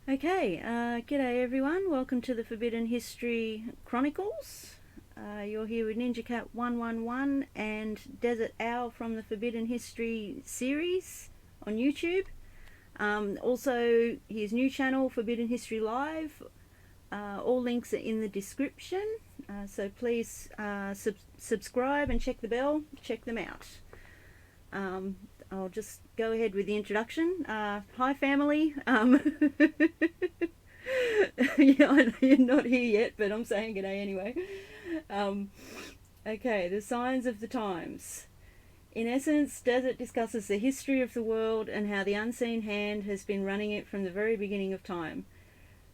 Okay, g'day everyone. Welcome to the Forbidden History Chronicles. You're here with NinjaCat 111 and Dezert-Owl from the Forbidden History series on YouTube. Also, his new channel, Forbidden History Live. All links are in the description. So please subscribe and check the bell. Check them out. I'll just go ahead with the introduction. Hi family. You're not here yet, but I'm saying g'day anyway. Okay, the signs of the times. In essence, Desert discusses the history of the world and how the unseen hand has been running it from the very beginning of time.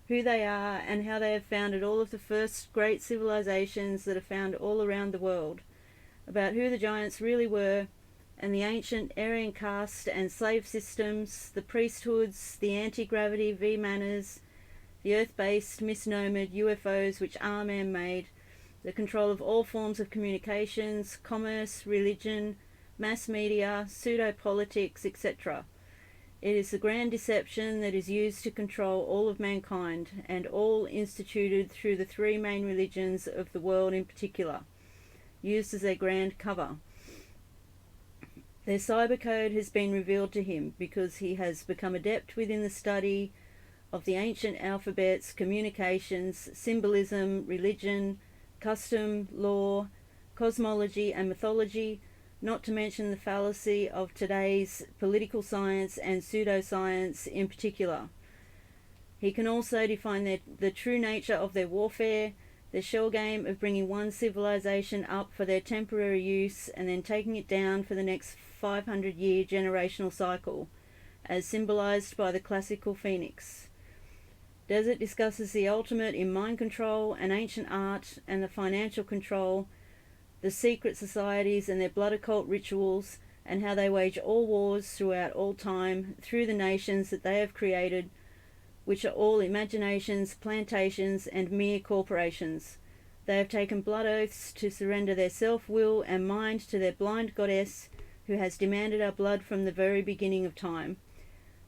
Who they are and how they have founded all of the first great civilizations that are found all around the world. About who the giants really were, and the ancient Aryan caste and slave systems, the priesthoods, the anti-gravity V-manners, the earth-based misnomered UFOs which are man-made, the control of all forms of communications, commerce, religion, mass media, pseudo-politics, etc. It is the grand deception that is used to control all of mankind, and all instituted through the three main religions of the world in particular, used as their grand cover. Their cyber code has been revealed to him because he has become adept within the study of the ancient alphabets, communications, symbolism, religion, custom, law, cosmology and mythology, not to mention the fallacy of today's political science and pseudoscience in particular. He can also define the true nature of their warfare, the shell game of bringing one civilization up for their temporary use and then taking it down for the next 500-year generational cycle, as symbolized by the classical phoenix. Desert discusses the ultimate in mind control and ancient art and the financial control, the secret societies and their blood occult rituals, and how they wage all wars throughout all time through the nations that they have created, which are all imaginations, plantations, and mere corporations. They have taken blood oaths to surrender their self-will and mind to their blind goddess, who has demanded our blood from the very beginning of time.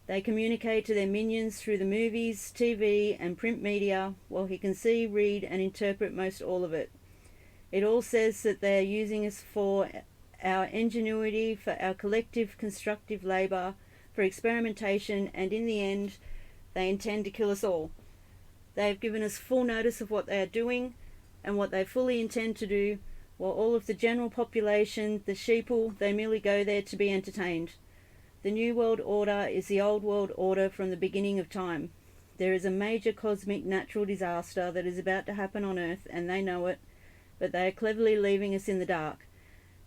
They communicate to their minions through the movies, TV, and print media, while he can see, read, and interpret most all of it. It all says that they are using us for our ingenuity, for our collective constructive labour, for experimentation, and in the end, they intend to kill us all. They have given us full notice of what they are doing and what they fully intend to do, while all of the general population, the sheeple, they merely go there to be entertained. The New World Order is the Old World Order from the beginning of time. There is a major cosmic natural disaster that is about to happen on Earth, and they know it, but they are cleverly leaving us in the dark.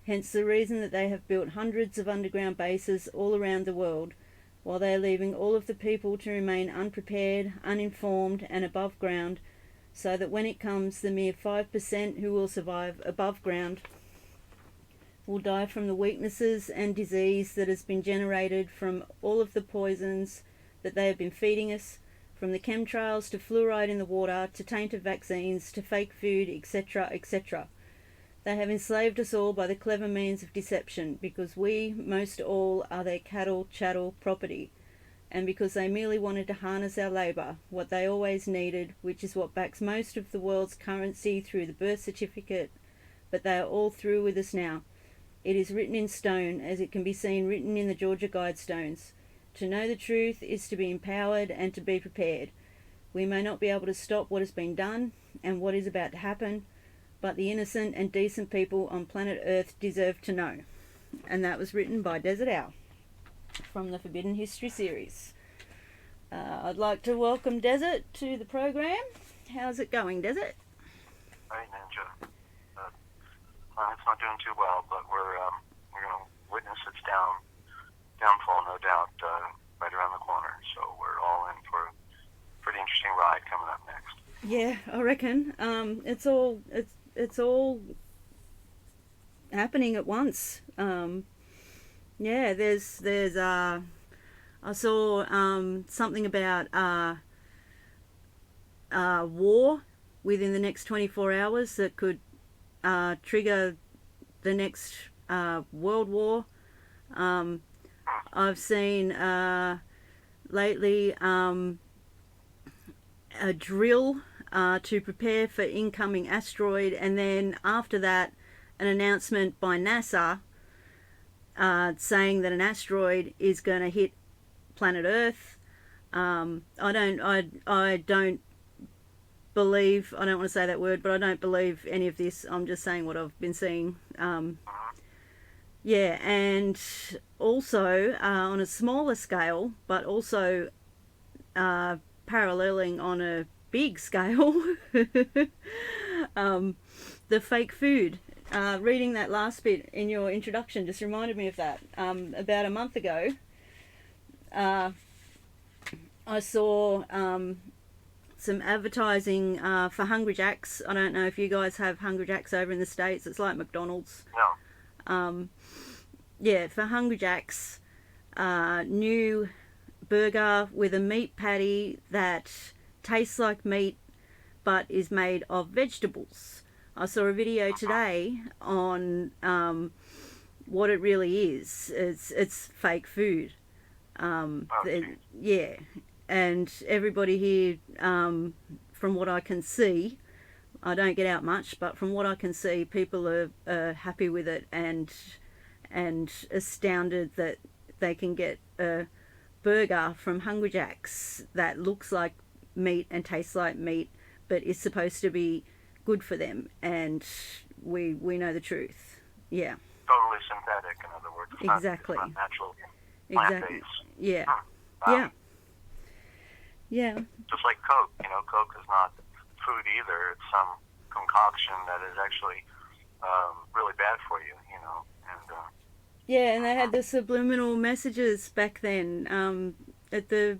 Hence the reason that they have built hundreds of underground bases all around the world, while they are leaving all of the people to remain unprepared, uninformed, and above ground, so that when it comes, the mere 5% who will survive above ground will die from the weaknesses and disease that has been generated from all of the poisons that they have been feeding us, from the chemtrails to fluoride in the water to tainted vaccines to fake food, etc., etc. They have enslaved us all by the clever means of deception, because we, most all, are their cattle, chattel, property, and because they merely wanted to harness our labour, what they always needed, which is what backs most of the world's currency through the birth certificate, but they are all through with us now. It is written in stone, as it can be seen written in the Georgia Guidestones. To know the truth is to be empowered and to be prepared. We may not be able to stop what has been done and what is about to happen, but the innocent and decent people on planet Earth deserve to know. And that was written by Dezert-Owl from the Forbidden History series. I'd like to welcome Desert to the program. How's it going, Desert? Hey, Ninja. It's not doing too well, but we're going to witness its downfall, no doubt, right around the corner. So we're all in for a pretty interesting ride coming up next. Yeah, I reckon. It's all happening at once. Yeah, there's I saw something about war within the next 24 hours that could trigger the next world war. I've seen lately a drill to prepare for incoming asteroid, and then after that, an announcement by NASA saying that an asteroid is going to hit planet Earth. I don't believe, I don't want to say that word, but I don't believe any of this. I'm just saying what I've been seeing. Yeah, and also on a smaller scale, but also paralleling on a big scale, the fake food. Reading that last bit in your introduction just reminded me of that. About a month ago, I saw some advertising for Hungry Jack's. I don't know if you guys have Hungry Jack's over in the States. It's like McDonald's. No. Yeah, for Hungry Jack's, new burger with a meat patty that tastes like meat but is made of vegetables. I saw a video today on what it really is. It's fake food. Yeah, and everybody here, from what I can see, I don't get out much, but from what I can see, people are happy with it and astounded that they can get a burger from Hungry Jack's that looks like meat and tastes like meat, but is supposed to be good for them, and we know the truth. Yeah. Totally synthetic, in other words. Exactly. It's not natural. Exactly. Yeah. Wow. Yeah. Yeah. Just like Coke, Coke is not food either. It's some concoction that is actually really bad for you, and yeah, and they had the subliminal messages back then at the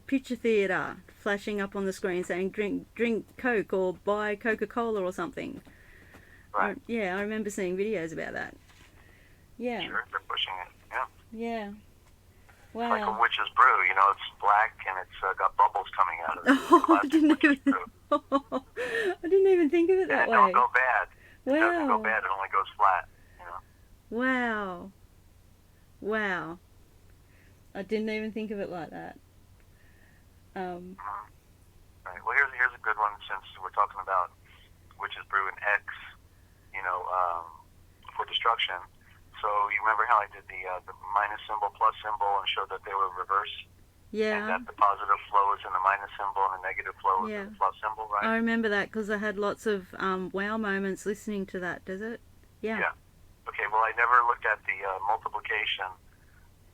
picture theatre, flashing up on the screen saying drink Coke or buy Coca-Cola or something. Right. Yeah, I remember seeing videos about that. Yeah. Sure, they're pushing it. Yeah. Yeah. Wow. It's like a witch's brew. It's black and it's got bubbles coming out of it. Oh, I didn't even think of it that and way. It don't go bad. Wow. It doesn't go bad. It only goes flat. Wow. Wow. I didn't even think of it like that. Right. Well, here's a good one, since we're talking about witch's brew and X, for destruction. So you remember how I did the minus symbol, plus symbol, and showed that they were reverse? Yeah. And that the positive flow is in the minus symbol and the negative flow is in the plus symbol, right? I remember that because I had lots of wow moments listening to that. Does it? Yeah. Yeah. Okay, well, I never looked at the multiplication,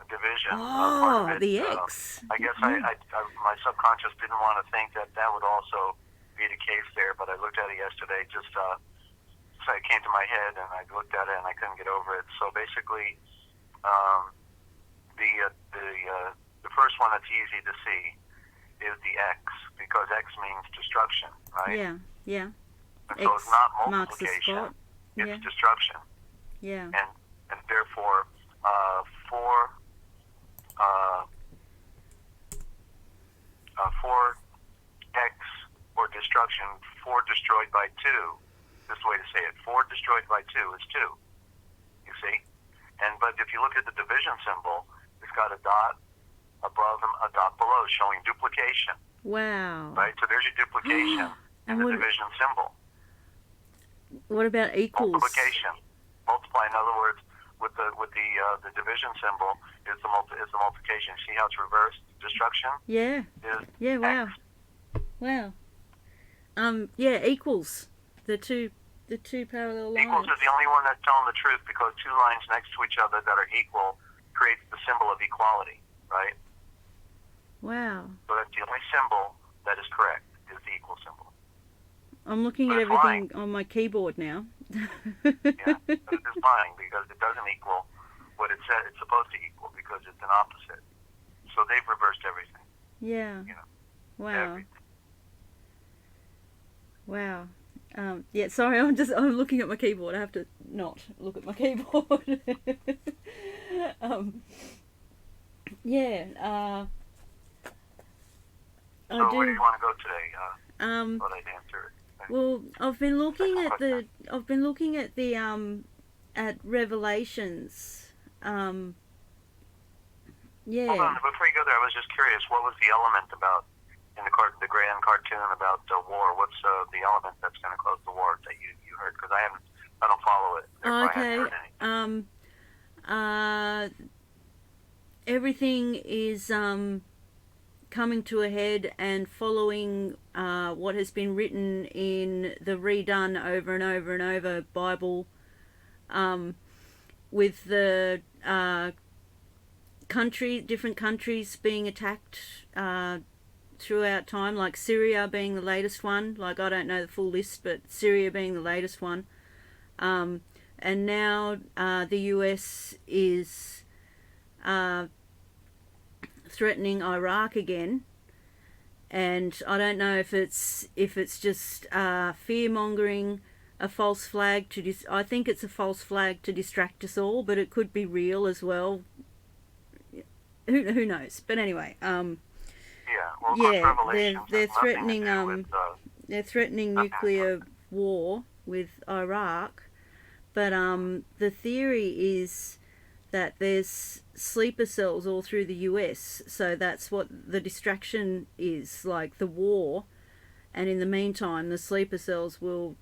division. Oh, part of it. the X. I guess I my subconscious didn't want to think that would also be the case there, but I looked at it yesterday, just so it came to my head, and I looked at it, and I couldn't get over it. So basically, the first one that's easy to see is the X, because X means destruction, right? Yeah, yeah. And so it's not marks the multiplication, spot. it's destruction. Yeah. And therefore, for X or destruction, 4 destroyed by 2, this is the way to say it, 4 destroyed by 2 is 2, you see? But if you look at the division symbol, it's got a dot above and a dot below, showing duplication. Wow. Right? So there's your duplication in the division symbol. What about equals? Multiplication. Multiply, in other words, with the division symbol is the multiplication. See how it's reversed? Destruction. Yeah. Yeah. Wow. X. Wow. Yeah. Equals. The two parallel lines. Equals is the only one that's telling the truth, because 2 lines next to each other that are equal creates the symbol of equality, right? Wow. So that's the only symbol that is correct, is the equal symbol. I'm looking at everything on my keyboard now. Yeah, but it is lying, because it doesn't equal what it said it's supposed to equal, because it's an opposite. So they've reversed everything. Yeah. Wow. Everything. Wow. Yeah, sorry, I'm looking at my keyboard. I have to not look at my keyboard. Yeah. So where do you want to go today? Thought I'd answer it. Well, I've been looking at the at Revelations. Yeah. Hold on, before you go there, I was just curious, what was the element about the grand cartoon about war, what's the element that's going to close the war that you heard? Because I don't follow it. Okay. Everything is coming to a head and following what has been written in the redone over and over and over Bible, with the different countries being attacked throughout time, like Syria being the latest one. Like, I don't know the full list, but Syria being the latest one. And now the US is threatening Iraq again, and I don't know if it's just fear mongering, a false flag to I think it's a false flag to distract us all, but it could be real as well. Who knows? But anyway, they're threatening they're threatening nuclear war with Iraq, but the theory is that there's sleeper cells all through the US, so that's what the distraction is, like the war, and in the meantime the sleeper cells will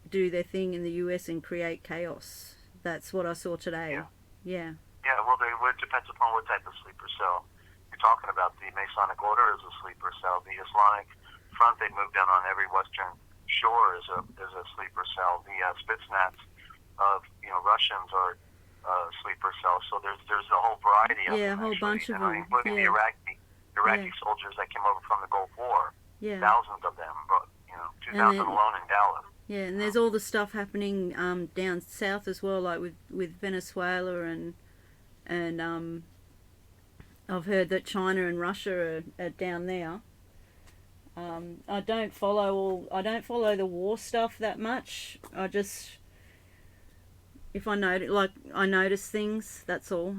do their thing in the US and create chaos. That's what I saw today. Yeah, well, it depends upon what type of sleeper cell you're talking about. The Masonic Order is a sleeper cell. The Islamic Front, they moved down on every western shore, is a sleeper cell. The Spetsnaz of Russians are sleeper cells. So there's a whole variety of them. Yeah, a whole bunch of them, including the Iraqi soldiers that came over from the Gulf War. Yeah, thousands of them, but 2,000 alone in Dallas. Yeah, and there's all the stuff happening down south as well, like with Venezuela and I've heard that China and Russia are down there. I don't follow the war stuff that much. I just, if I notice things, that's all.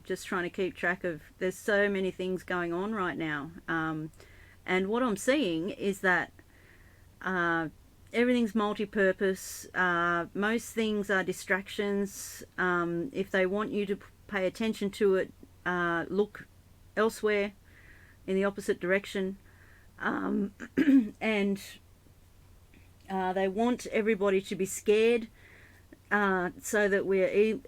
Just trying to keep track of. There's so many things going on right now, and what I'm seeing is that everything's multi-purpose. Most things are distractions. If they want you to pay attention to it, look elsewhere in the opposite direction. And they want everybody to be scared, so that we're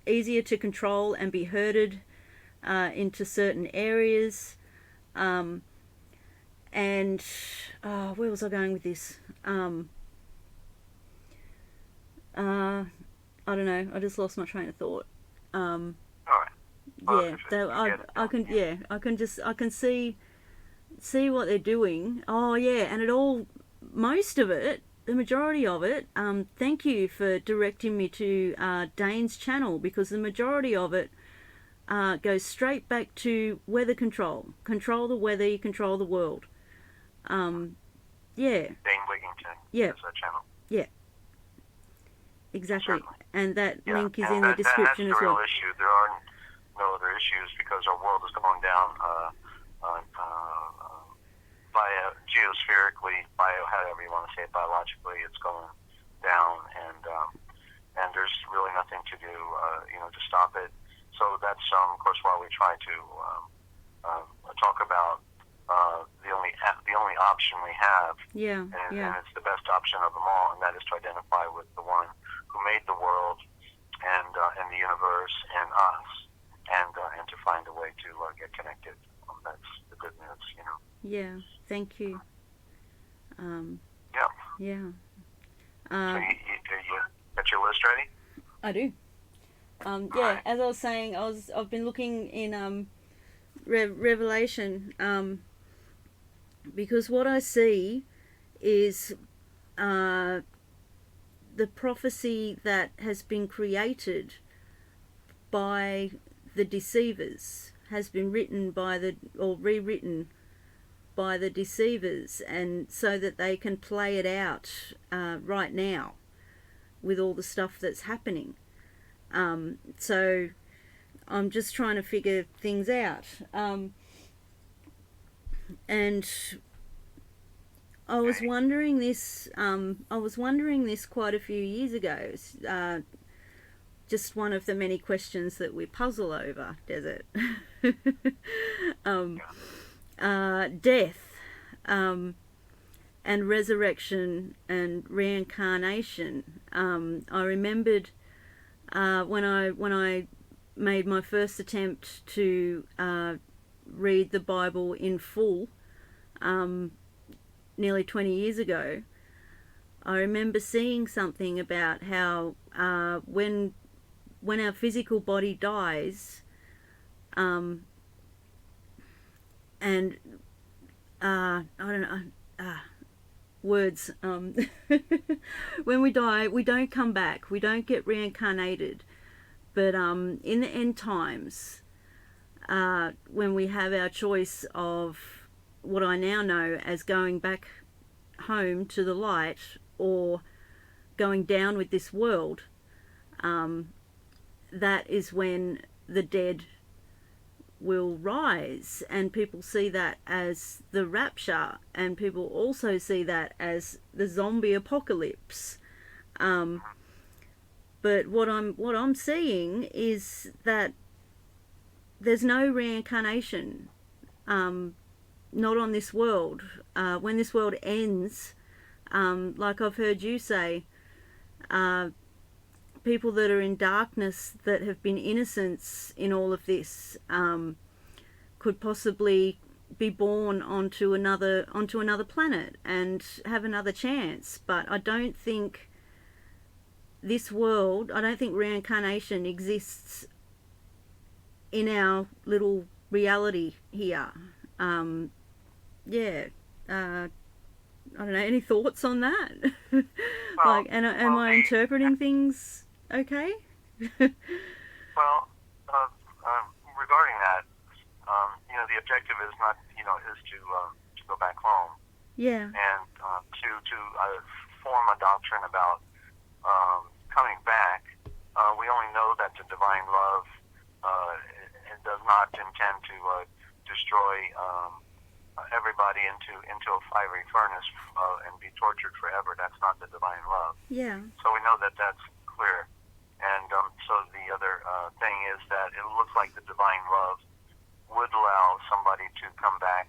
easier to control and be herded into certain areas. And where was I going with this? I don't know. I just lost my train of thought. All right. Well, I can see what they're doing. Oh yeah, and most of it, the majority of it. Thank you for directing me to Dane's channel, because the majority of it goes straight back to weather control. Control the weather, you control the world. Dane Wigington. Yeah. That's that channel. Yeah. Exactly. Certainly. And that link is in the description as well. That's the real issue. There are no other issues, because our world is going down geospherically, however you want to say it, biologically, it's going down, and there's really nothing to do, to stop it. So that's, of course, why we try to talk about the only option we have, and it's the best option of them all, and that is to identify with the one who made the world and the universe and us, and to find a way to get connected. That's the good news, Yeah, thank you. Yeah. So you got your list ready? I do. Right. As I was saying, I've been looking in Revelation, because what I see is the prophecy that has been created by the deceivers has been rewritten by the deceivers, and so that they can play it out right now with all the stuff that's happening. So I'm just trying to figure things out. And I was wondering this. Quite a few years ago. Just one of the many questions that we puzzle over, Desert. Death, and resurrection and reincarnation. I remembered when I made my first attempt to read the Bible in full nearly 20 years ago. I remember seeing something about how when our physical body dies, and I don't know, words. When we die, we don't come back. We don't get reincarnated. But in the end times, when we have our choice of what I now know as going back home to the light or going down with this world, that is when the dead will rise, and people see that as the rapture, and people also see that as the zombie apocalypse. But what I'm seeing is that there's no reincarnation, not on this world. When this world ends, like I've heard you say, people that are in darkness, that have been innocents in all of this, could possibly be born onto another planet and have another chance. But I don't think reincarnation exists in our little reality here. I don't know, any thoughts on that? Am I interpreting things okay? Regarding that, the objective is not, is to go back home. Yeah. And to form a doctrine about coming back. We only know that the divine love it does not intend to destroy everybody into a fiery furnace and be tortured forever. That's not the divine love. Yeah. So we know that that's clear. And so the other thing is that it looks like the divine love would allow somebody to come back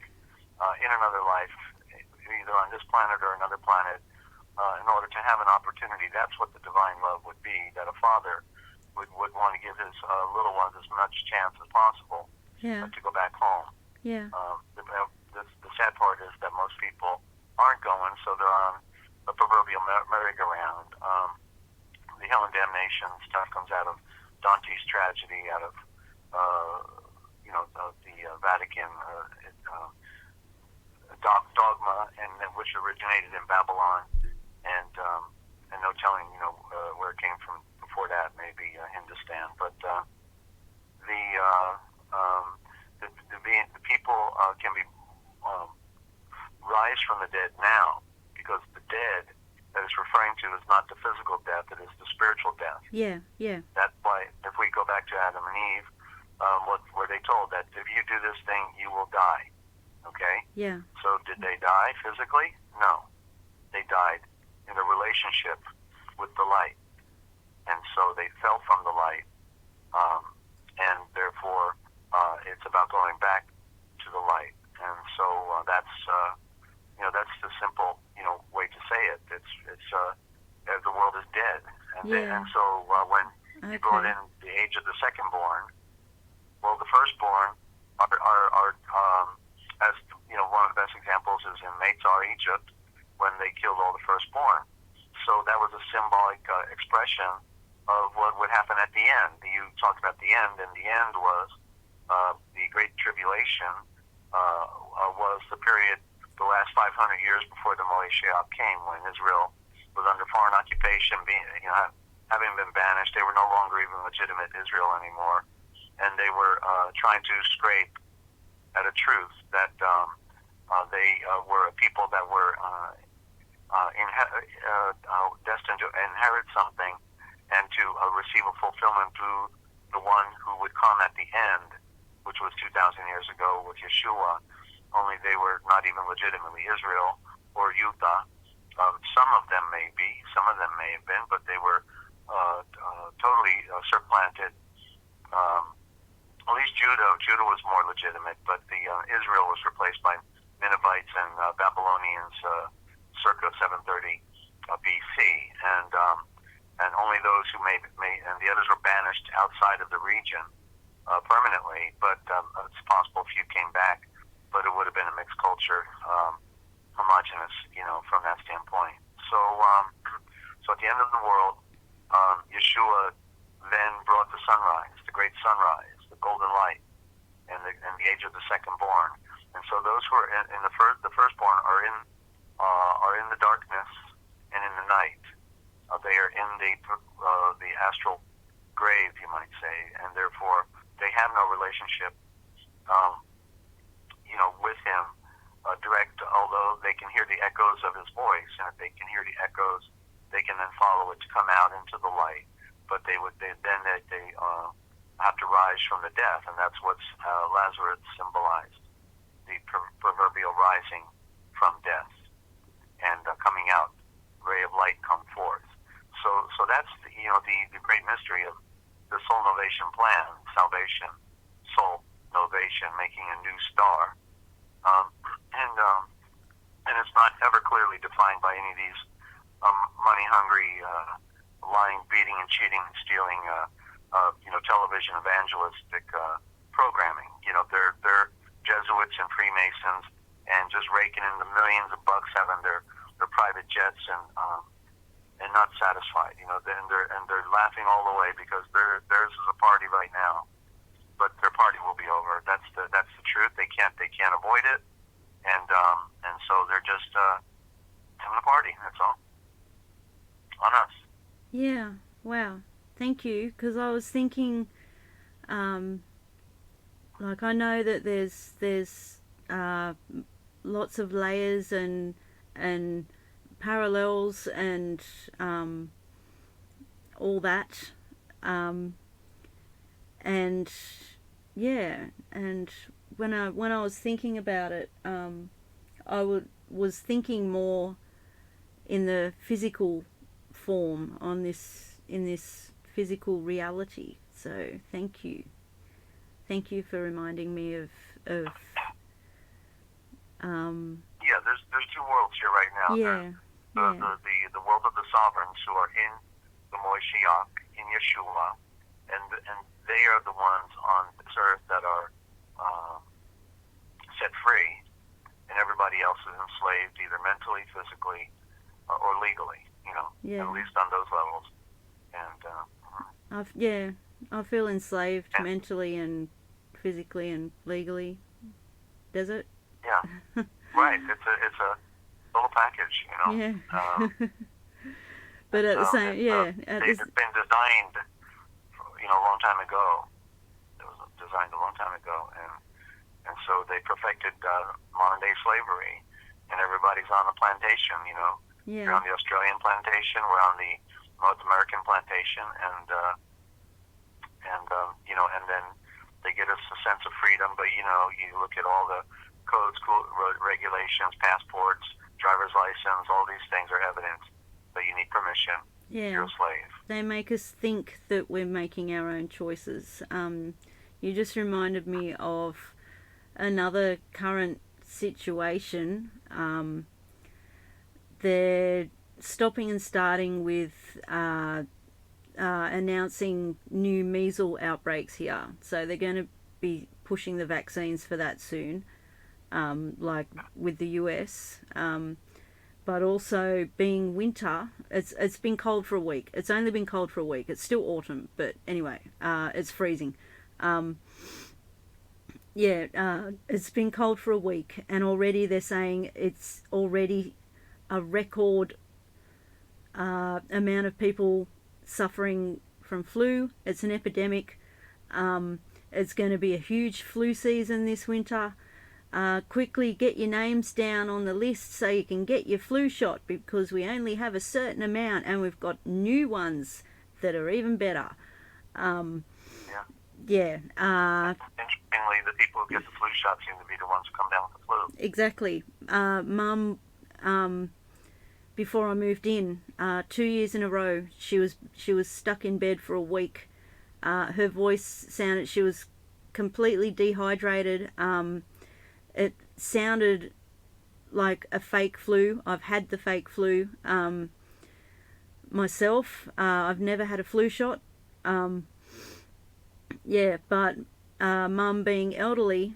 in another life, either on this planet or another planet, in order to have an opportunity. That's what the divine love would be, that a father would want to give his little ones as much chance as possible to go back home. Yeah. The sad part is that most people aren't going, so they're on the proverbial merry-go-round. The hell and damnation stuff comes out of Dante's tragedy, out of the Vatican dogma, and which originated in Babylon, and no telling where it came from before that, maybe Hindustan. But the people can be rise from the dead now, because the dead that it's referring to is not the physical death, it is the spiritual death. Yeah, yeah. That's why, if we go back to Adam and Eve, what were they told? That if you do this thing, you will die. Okay? Yeah. So did they die physically? No. They died in a relationship with the light. And so they fell from the light. And therefore, it's about going back to the light. And so that's the simple, way to say it. It's the world is dead. And so when you brought in the age of the second-born, well, the firstborn are as one of the best examples is in Meitzar, Egypt, when they killed all the firstborn. So that was a symbolic expression of what would happen at the end. You talked about the end, and the end was the Great Tribulation was the period, the last 500 years before the Mashiach came, when Israel was under foreign occupation, having been banished. They were no longer even legitimate Israel anymore, and they were trying to scrape at a truth that they were a people that were destined to inherit something and to receive a fulfillment through the one who would come at the end, which was 2,000 years ago with Yeshua, only they were not even legitimately Israel or Utah. Some of them may be, some of them may have been, but they were totally supplanted at least Judah was more legitimate, but the Israel was replaced by Ninevites and Babylonians circa 730 BC, and only those who made and the others were banished outside of the region permanently. But it's possible a few came back, but it would have been a mixed culture, homogenous, from that standpoint. So at the end of the world, Yeshua then brought the sunrise, the great sunrise, the golden light, and the age of the second born. And so those who are in the firstborn are in the darkness and in the night. They are in the astral grave, you might say, and therefore they have no relationship, with him direct. Although they can hear the echoes of his voice, and if they can hear the echoes, they can then follow it to come out into the light. But they have to rise from the death, and that's what Lazarus symbolized, the proverbial rising from death and coming out, ray of light come forth. So that's the great mystery of the soul novation plan, salvation, soul novation, making a new star, and it's not ever clearly defined by any of these money-hungry, lying, beating, and cheating, and stealing, television evangelistic programming. They're Jesuits and Freemasons, and just raking in the millions of bucks, having their private jets, and not satisfied. They're laughing all the way because theirs is a party right now, but their party will be over. That's the truth. They can't avoid it, and so they're just having a party. That's all on us. Yeah. Wow. Thank you. Because I was thinking, I know that there's lots of layers and parallels and all that, and yeah, and when I was thinking about it, I was thinking more in the physical form in this physical reality. So thank you for reminding me of yeah, there's two worlds here right now. Yeah. The world of the sovereigns who are in the Moshiach, in Yeshua, and they are the ones on this earth that are set free, and everybody else is enslaved, either mentally, physically, or legally. Yeah. At least on those levels. And I feel enslaved mentally and physically and legally. Does it? Yeah. Right. It's a little package, Yeah. But at the same, it's been designed, a long time ago. It was designed a long time ago, and so they perfected modern day slavery, and everybody's on the plantation. Yeah. You're on the Australian plantation, we're on the North American plantation, and then they get us a sense of freedom. But you look at all the codes, road regulations, passports, driver's license, all these things are evidence that you need permission. Yeah. You're a slave. They make us think that we're making our own choices. You just reminded me of another current situation. They're stopping and starting with announcing new measles outbreaks here. So they're going to be pushing the vaccines for that soon, like with the US. But also being winter, it's been cold for a week. It's only been cold for a week. It's still autumn, but anyway, it's freezing. It's been cold for a week, and already they're saying it's already a record amount of people suffering from flu. It's an epidemic. It's going to be a huge flu season this winter. Quickly get your names down on the list so you can get your flu shot, because we only have a certain amount, and we've got new ones that are even better. Interestingly, the people who get the flu shot seem to be the ones who come down with the flu. Exactly. Mum, before I moved in, 2 years in a row, she was stuck in bed for a week. Her voice sounded, she was completely dehydrated. It sounded like a fake flu. I've had the fake flu myself. I've never had a flu shot. But Mum, being elderly,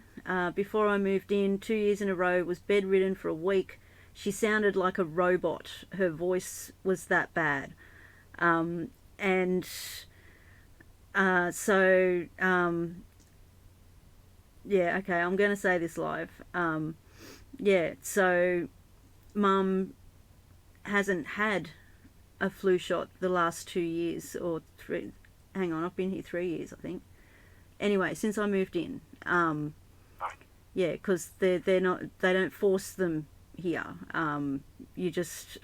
before I moved in 2 years in a row, was bedridden for a week. She sounded like a robot. Her voice was that bad. I'm going to say this live. So Mum hasn't had a flu shot the last 2 years or 3. Hang on, I've been here 3 years, I think. Anyway, since I moved in, because they don't force them here. You just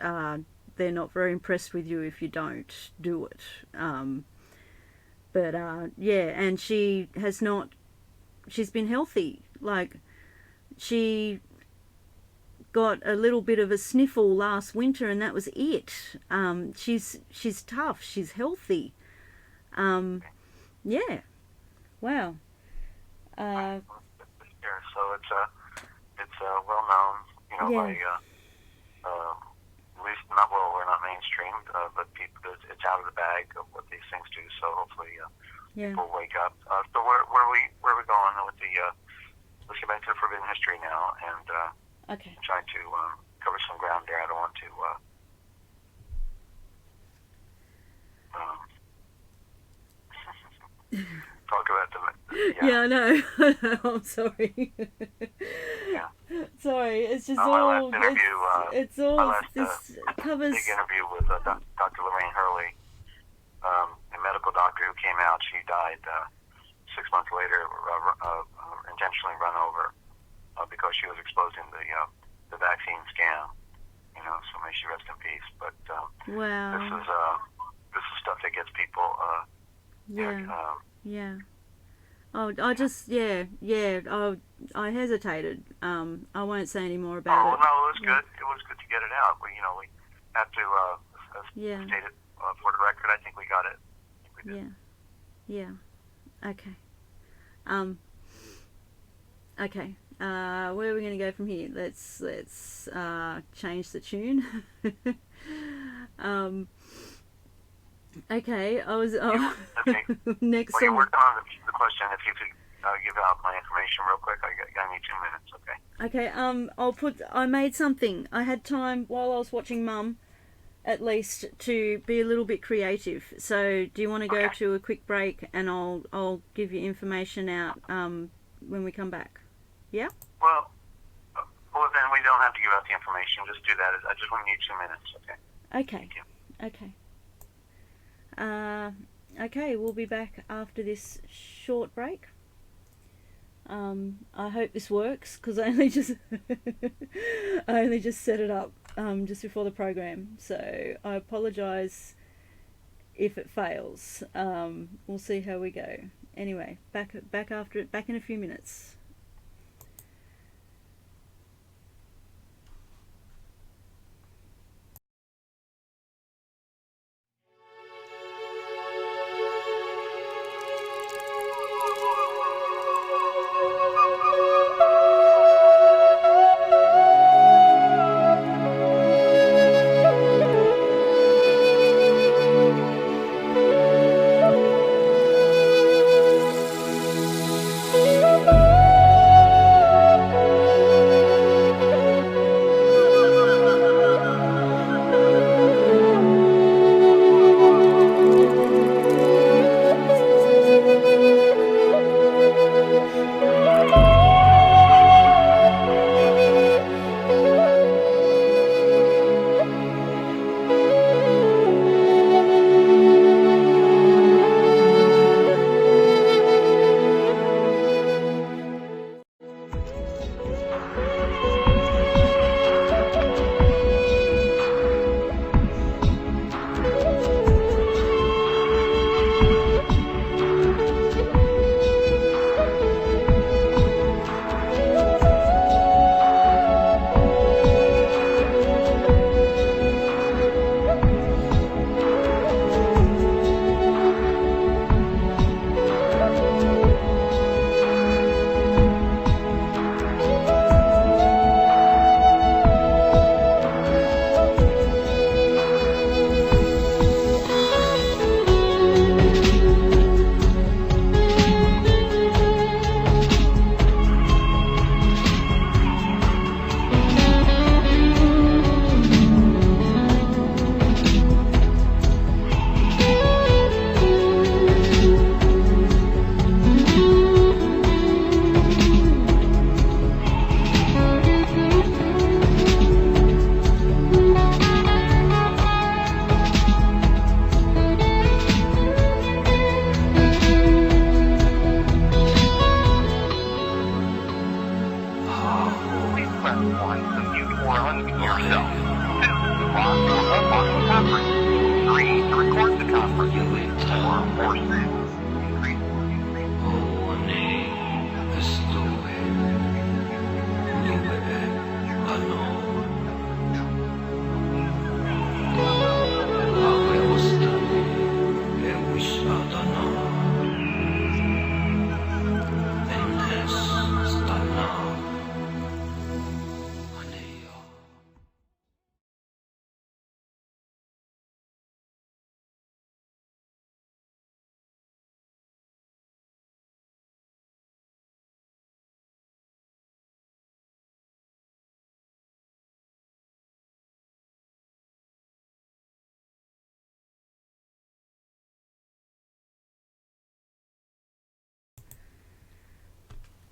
they're not very impressed with you if you don't do it. And she has not. She's been healthy. Like, she got a little bit of a sniffle last winter, and that was it. She's tough. She's healthy. Wow. So it's well known, by at least not well. We're not mainstream, but people, it's out of the bag of what these things do. So hopefully, people wake up. So where are we going with the? Let's get back to the forbidden history now, and try to cover some ground there. I don't want to. Talk about the. I know. I'm sorry. Sorry, it's just all. It's all. This covers. Big interview with Dr. Lorraine Hurley, a medical doctor who came out. She died 6 months later, intentionally run over because she was exposed in the vaccine scam. So may she rest in peace. But wow. This is stuff that gets people. Oh, I just, I hesitated. I won't say any more about it. Oh, no, it was good. It was good to get it out. We have to state it for the record. I think we got it. Okay. Okay. Where are we going to go from here? Let's change the tune. Okay, I was next. Well, you're working on the question. If you could give out my information real quick, I need 2 minutes. Okay. Okay. I made something. I had time while I was watching Mum, at least, to be a little bit creative. So, do you want to go to a quick break, and I'll give you information out when we come back? Yeah. Well, then we don't have to give out the information. Just do that. I just want to need 2 minutes. Okay. Okay. Thank you. Okay. Okay, we'll be back after this short break. I hope this works, because I only just set it up just before the program, so I apologise if it fails. We'll see how we go. Anyway, back after it, back in a few minutes.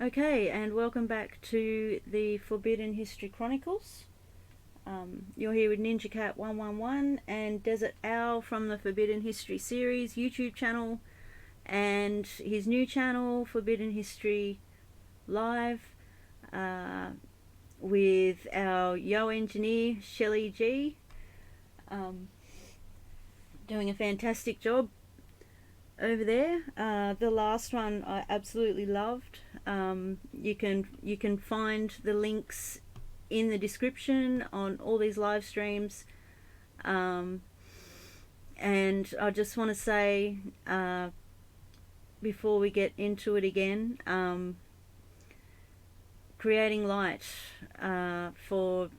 Okay, and welcome back to the Forbidden History Chronicles. You're here with NinjaCat 111 and Dezert-Owl from the Forbidden History series YouTube channel and his new channel, Forbidden History Live, with our Yo engineer, Shelley G, doing a fantastic job over there. The last one I absolutely loved. You can find the links in the description on all these live streams. And I just want to say, before we get into it again, creating light for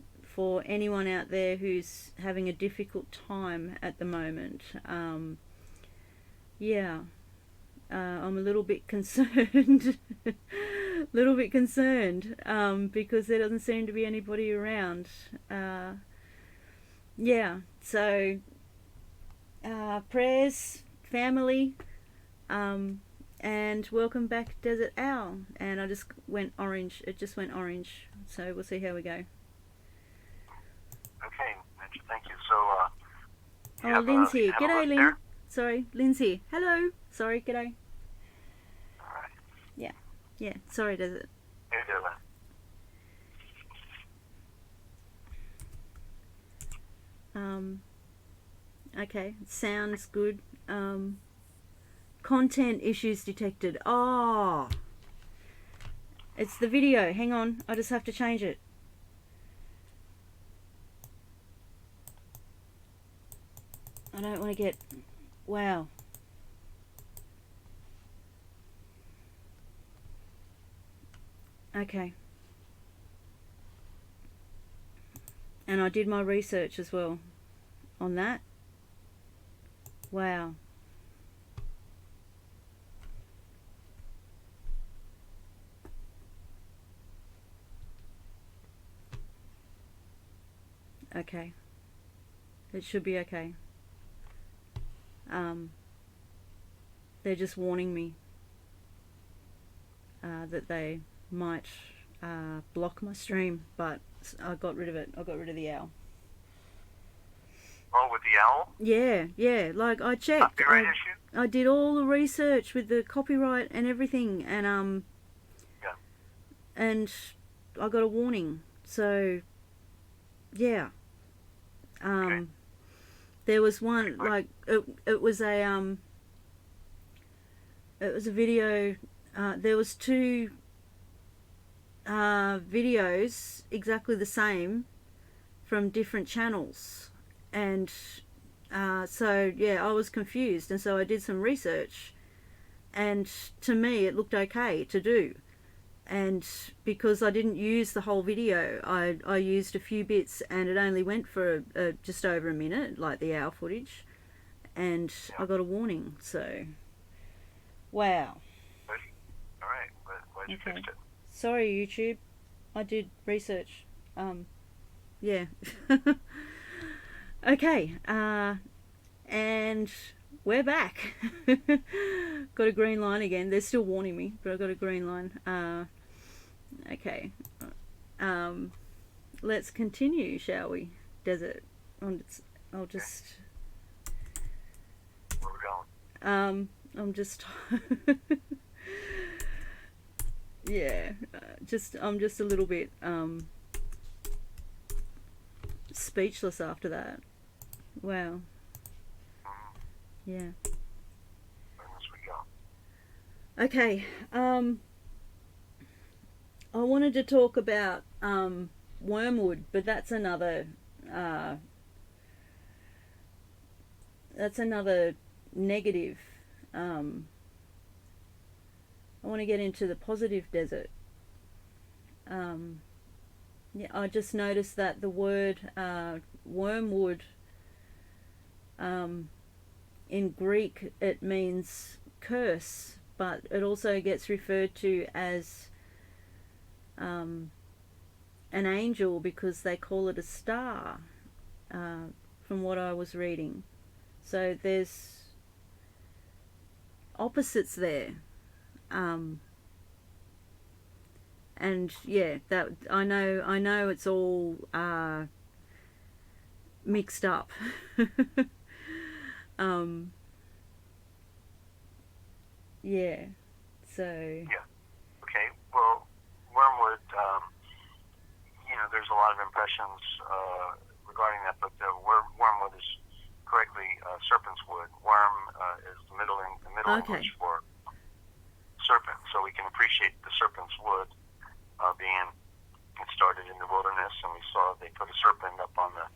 anyone out there who's having a difficult time at the moment. Yeah, I'm a little bit concerned, because there doesn't seem to be anybody around. Yeah, so prayers, family, and welcome back, Dezert-Owl. And I just went orange. It just went orange. So we'll see how we go. Okay, thank you. So, oh, Lynn's here. G'day, Lynn. Sorry, Lynn's here. Hello. Sorry, g'day. Alright. Yeah. Sorry, Desert. How you doing? Okay, sounds good. Content issues detected. Oh, it's the video. Hang on, I just have to change it. I don't want to get... Wow. Okay. And I did my research as well on that. Wow. Okay. It should be okay. They're just warning me that they might block my stream, but I got rid of it. I got rid of the owl. Oh, with the owl? Yeah. Like, I checked. Copyright issue? I did all the research with the copyright and everything, and yeah. And I got a warning. So, yeah. Okay. There was one, like, it was a video. There was two videos exactly the same from different channels, and so yeah, I was confused, and so I did some research, and to me it looked okay to do. And because I didn't use the whole video, I used a few bits, and it only went for just over a minute, like the owl footage, and yeah. I got a warning. So, wow. Alright, glad you fixed it. Sorry, YouTube. I did research. Yeah. Okay. And we're back. Got a green line again. They're still warning me, but I got a green line. Okay. Let's continue, shall we? Desert. I'll just... Where we going? I'm just... yeah. I'm just a little bit speechless after that. Wow. Yeah. Goodness Okay. I wanted to talk about wormwood, but that's another negative. I want to get into the positive desert. Yeah, I just noticed that the word wormwood in Greek, it means curse, but it also gets referred to as an angel because they call it a star, from what I was reading. So there's opposites there. And yeah, that I know it's all mixed up. Yeah. So. Yeah. Okay. Well, wormwood. There's a lot of impressions regarding that, but wormwood is correctly serpent's wood. Worm is the middle Okay. English for serpent, so we can appreciate the serpent's wood being. It started in the wilderness, and we saw they put a serpent up on the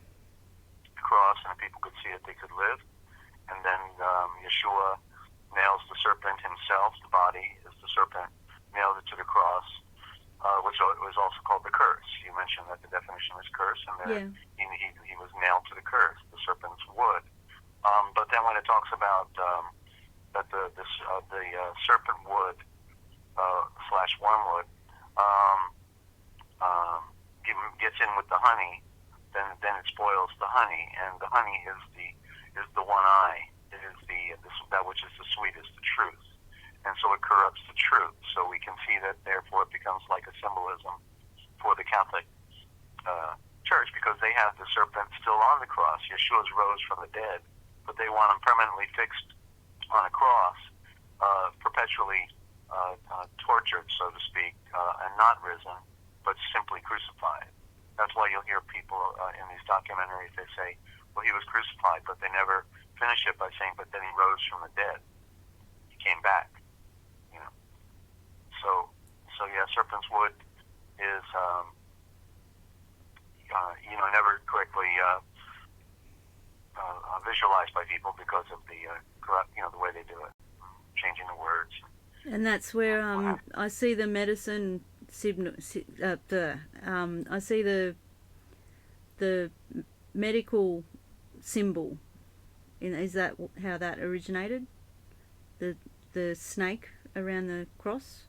cross, and people could see it, they could live. And then Yeshua nails the serpent himself. The body is the serpent, nailed it to the cross, which was also called the curse. You mentioned that the definition is curse, and there he was nailed to the curse, the serpent's wood. But then when it talks about that the serpent wood slash wormwood gets in with the honey, then it spoils the honey, and the honey is the one eye. It is that which is the sweetest, the truth, and so it corrupts the truth. So we can see that, therefore, it becomes like a symbolism for the Catholic Church, because they have the serpent still on the cross. Yeshua's rose from the dead, but they want him permanently fixed on a cross, perpetually tortured, so to speak, and not risen, but simply crucified. That's why you'll hear people in these documentaries, they say, well, he was crucified, but they never finish it by saying, but then he rose from the dead. He came back. So yeah, serpent's wood is, never correctly visualized by people because of the the way they do it, changing the words. And that's where I see the medicine I see the medical symbol. Is that how that originated? The snake around the cross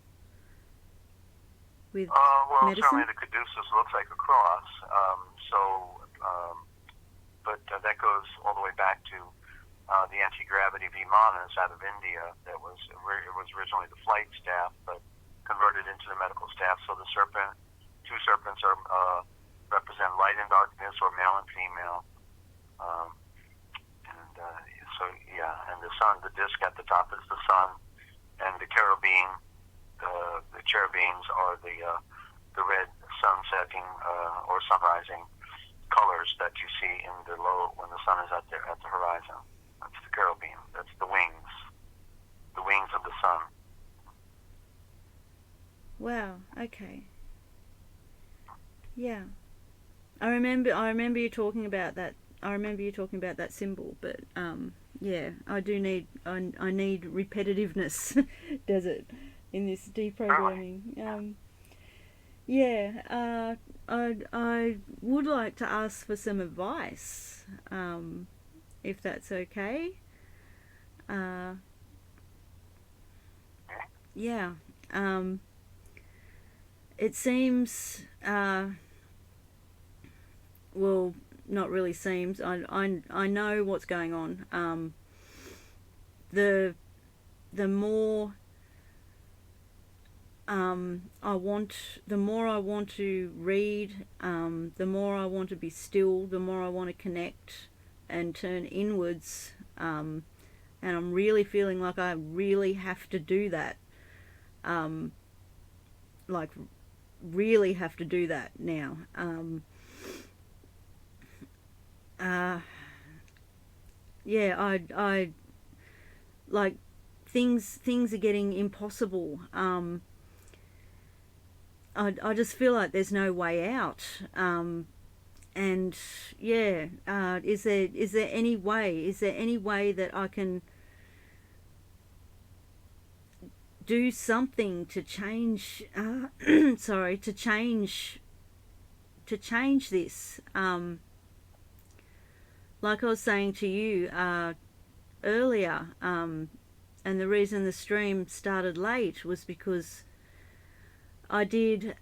with medicine? Certainly the caduceus looks like a cross. But that goes all the way back to the anti-gravity Vimanas out of India. It was originally the flight staff, but converted into the medical staff. So the serpent, two serpents are represent light and darkness, or male and female. And the sun, the disc at the top is the sun, and the cherubim, the cherubims are the red sun setting or sunrising colors that you see in the low when the sun is at the horizon. That's the cherubim. That's the wings of the sun. Wow. Okay. Yeah. I remember you talking about that. I remember you talking about that symbol, but yeah, I need repetitiveness, does it, in this deprogramming? Yeah, I would like to ask for some advice, if that's okay. Yeah. It seems, well, not really seems. I know what's going on. The more the more I want to read, the more I want to be still, the more I want to connect and turn inwards, and I'm really feeling like I really have to do that. Like really have to do that now. Yeah, I like things are getting impossible. I just feel like there's no way out. And yeah, is there any way? Is there any way that I can do something to change? Sorry, to change this. Like I was saying to you earlier, and the reason the stream started late was because I did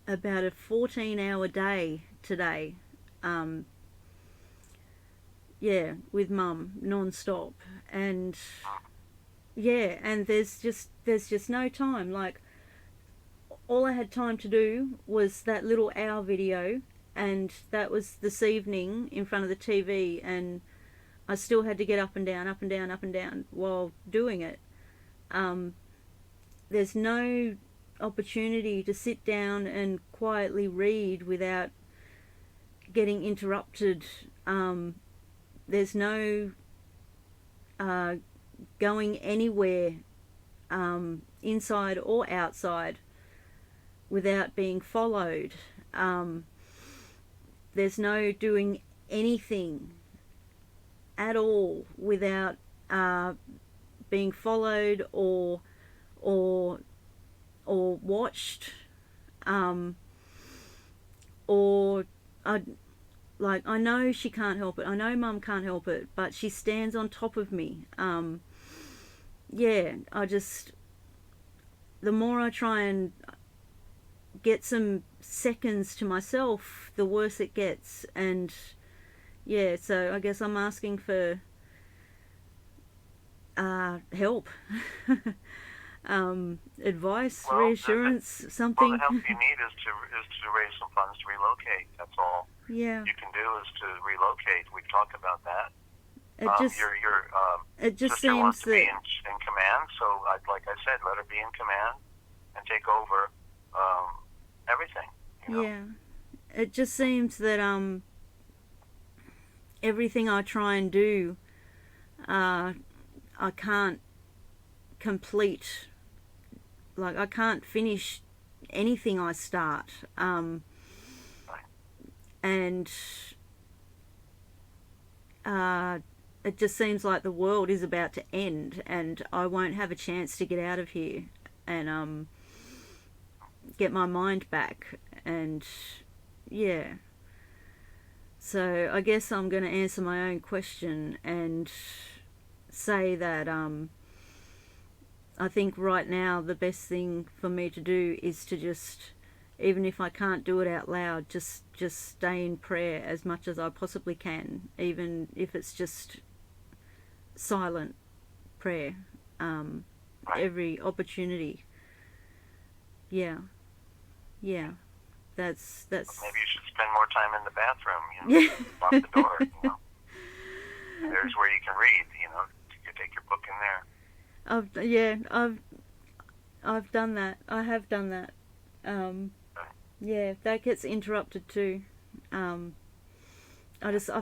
about a 14-hour day today. Yeah, with Mum non-stop, and yeah, and there's just no time. Like, all I had time to do was that little owl video, and that was this evening in front of the TV, and I still had to get up and down, up and down, up and down while doing it. There's no opportunity to sit down and quietly read without getting interrupted. There's no going anywhere, inside or outside, without being followed. There's no doing anything at all without being followed or watched, or I know she can't help it. I know Mum can't help it, but she stands on top of me. Yeah, the more I try and get some seconds to myself, the worse it gets. And yeah, so I guess I'm asking for help. Advice, reassurance, something. Well, the help you need is to raise some funds to relocate. That's all. Yeah. You can do is to relocate. We've talked about that. It just sister seems wants to that be in command, so like I said, let her be in command and take over everything. You know? Yeah. It just seems that everything I try and do, I can't complete. Like, I can't finish anything I start. And it just seems like the world is about to end, and I won't have a chance to get out of here and get my mind back. And yeah, so I guess I'm going to answer my own question and say that I think right now the best thing for me to do is to just, even if I can't do it out loud, just stay in prayer as much as I possibly can, even if it's just silent prayer, every opportunity. Yeah, that's. Maybe you should spend more time in the bathroom. Lock the door. There's where you can read. You take your book in there. I've done that. I have done that. Yeah, that gets interrupted too. I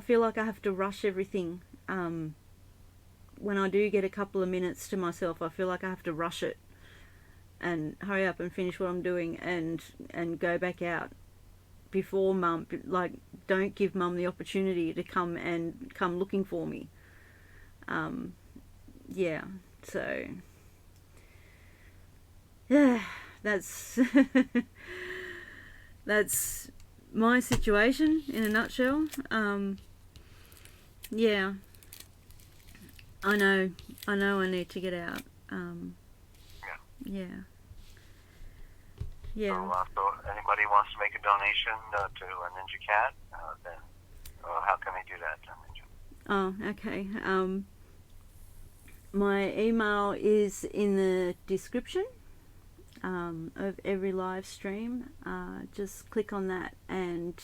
feel like I have to rush everything. When I do get a couple of minutes to myself, I feel like I have to rush it and hurry up and finish what I'm doing and go back out before Mum. Like, don't give Mum the opportunity to come looking for me. Yeah, so yeah, that's that's my situation in a nutshell. Yeah, I know I need to get out. Yeah. So anybody wants to make a donation to a NinjaCat, then how can they do that, Ninja? Oh, okay. My email is in the description of every live stream. Just click on that and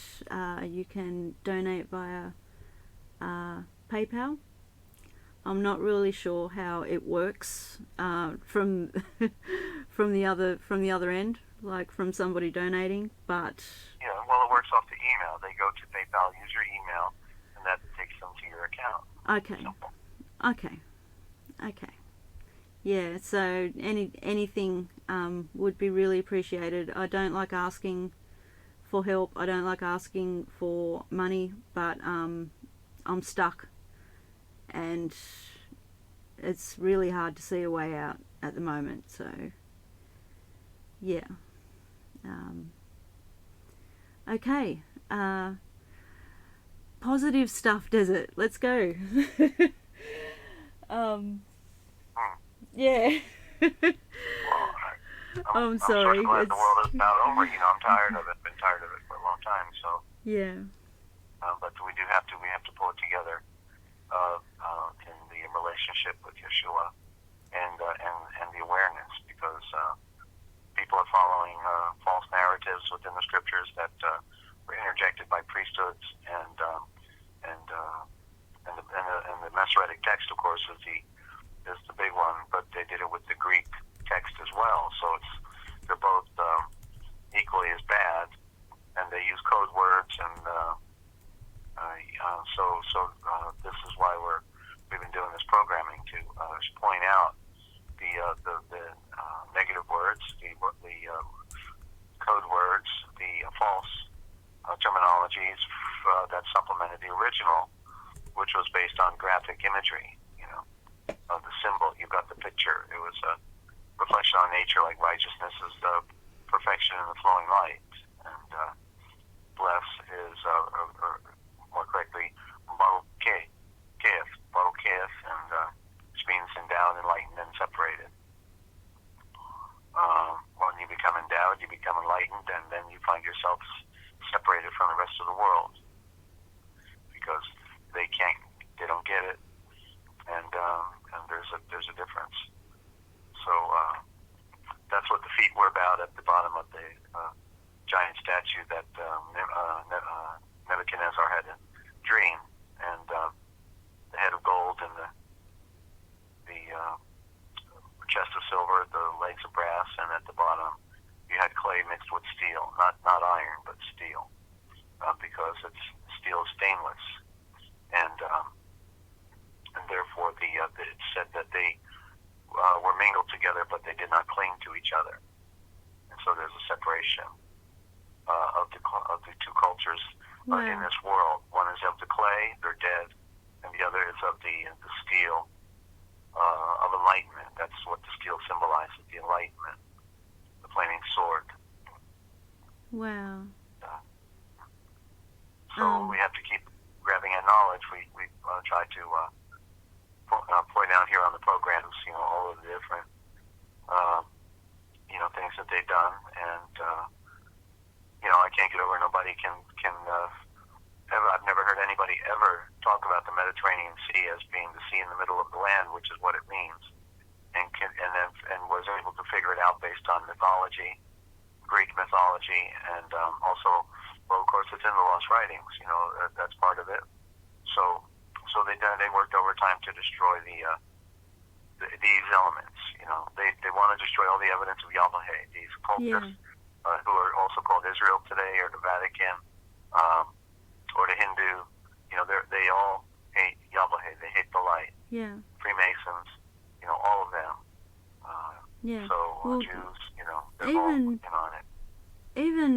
you can donate via PayPal. I'm not really sure how it works from the other end, like from somebody donating, but yeah, well, it works off the email. They go to PayPal, use your email, and that takes them to your account. Okay. Simple. Okay. Yeah, so anything would be really appreciated. I don't like asking for help. I don't like asking for money, but I'm stuck, and it's really hard to see a way out at the moment. So, yeah. Okay. Positive stuff, Desert. Let's go. Yeah. Well, I'm I'm sorry. sort of glad the world is about over. I'm tired of it. Been tired of it for a long time. So, Yeah. but we have to pull it together in the relationship with Yeshua and the awareness, because people are following false narratives within the scriptures that were interjected by priesthoods, and the Masoretic text, of course, is the big one, but they did it with the Greek text as well. So they're both equally as bad, and they use code words, and so this is why we've been doing this programming to point out the negative words, the code words, the false terminologies that supplemented the original, which was based on graphic imagery. The symbol, you've got the picture. It was a reflection on nature, like righteousness is the perfection in the flowing light, and bless is, or more correctly, baruch, and which means endowed, enlightened, and separated. When you become endowed, you become enlightened, and then you find yourself separated from the rest of the world, because they don't get it, and there's a difference. So that's what the feet were about at the bottom of the giant statue that Nebuchadnezzar had a dream, and the head of gold, and the chest of silver, the legs of brass, and at the bottom you had clay mixed with steel, not iron, but steel, because steel is stainless, and therefore it said that they were mingled together, but they did not cling to each other, and so there's a separation of the two cultures in this world. One is of the clay, they're dead, and the other is of the steel of enlightenment. That's what the steel symbolizes, the enlightenment, the flaming sword. Wow. So we have to keep grabbing at knowledge. We try to point out here on the programs, all of the different things that they've done, and I can't get over. Nobody can ever. I've never heard anybody ever talk about the Mediterranean Sea as being the sea in the middle of the land, which is what it means, and was able to figure it out based on mythology, Greek mythology, and also, well, of course, it's in the lost writings. That's part of it. So they worked overtime to destroy these elements. They want to destroy all the evidence of Yahweh. These cultists, who are also called Israel today, or the Vatican, or the Hindu, they all hate Yahweh. They hate the light. Yeah. Freemasons, all of them. So Jews, they're all in on it. Even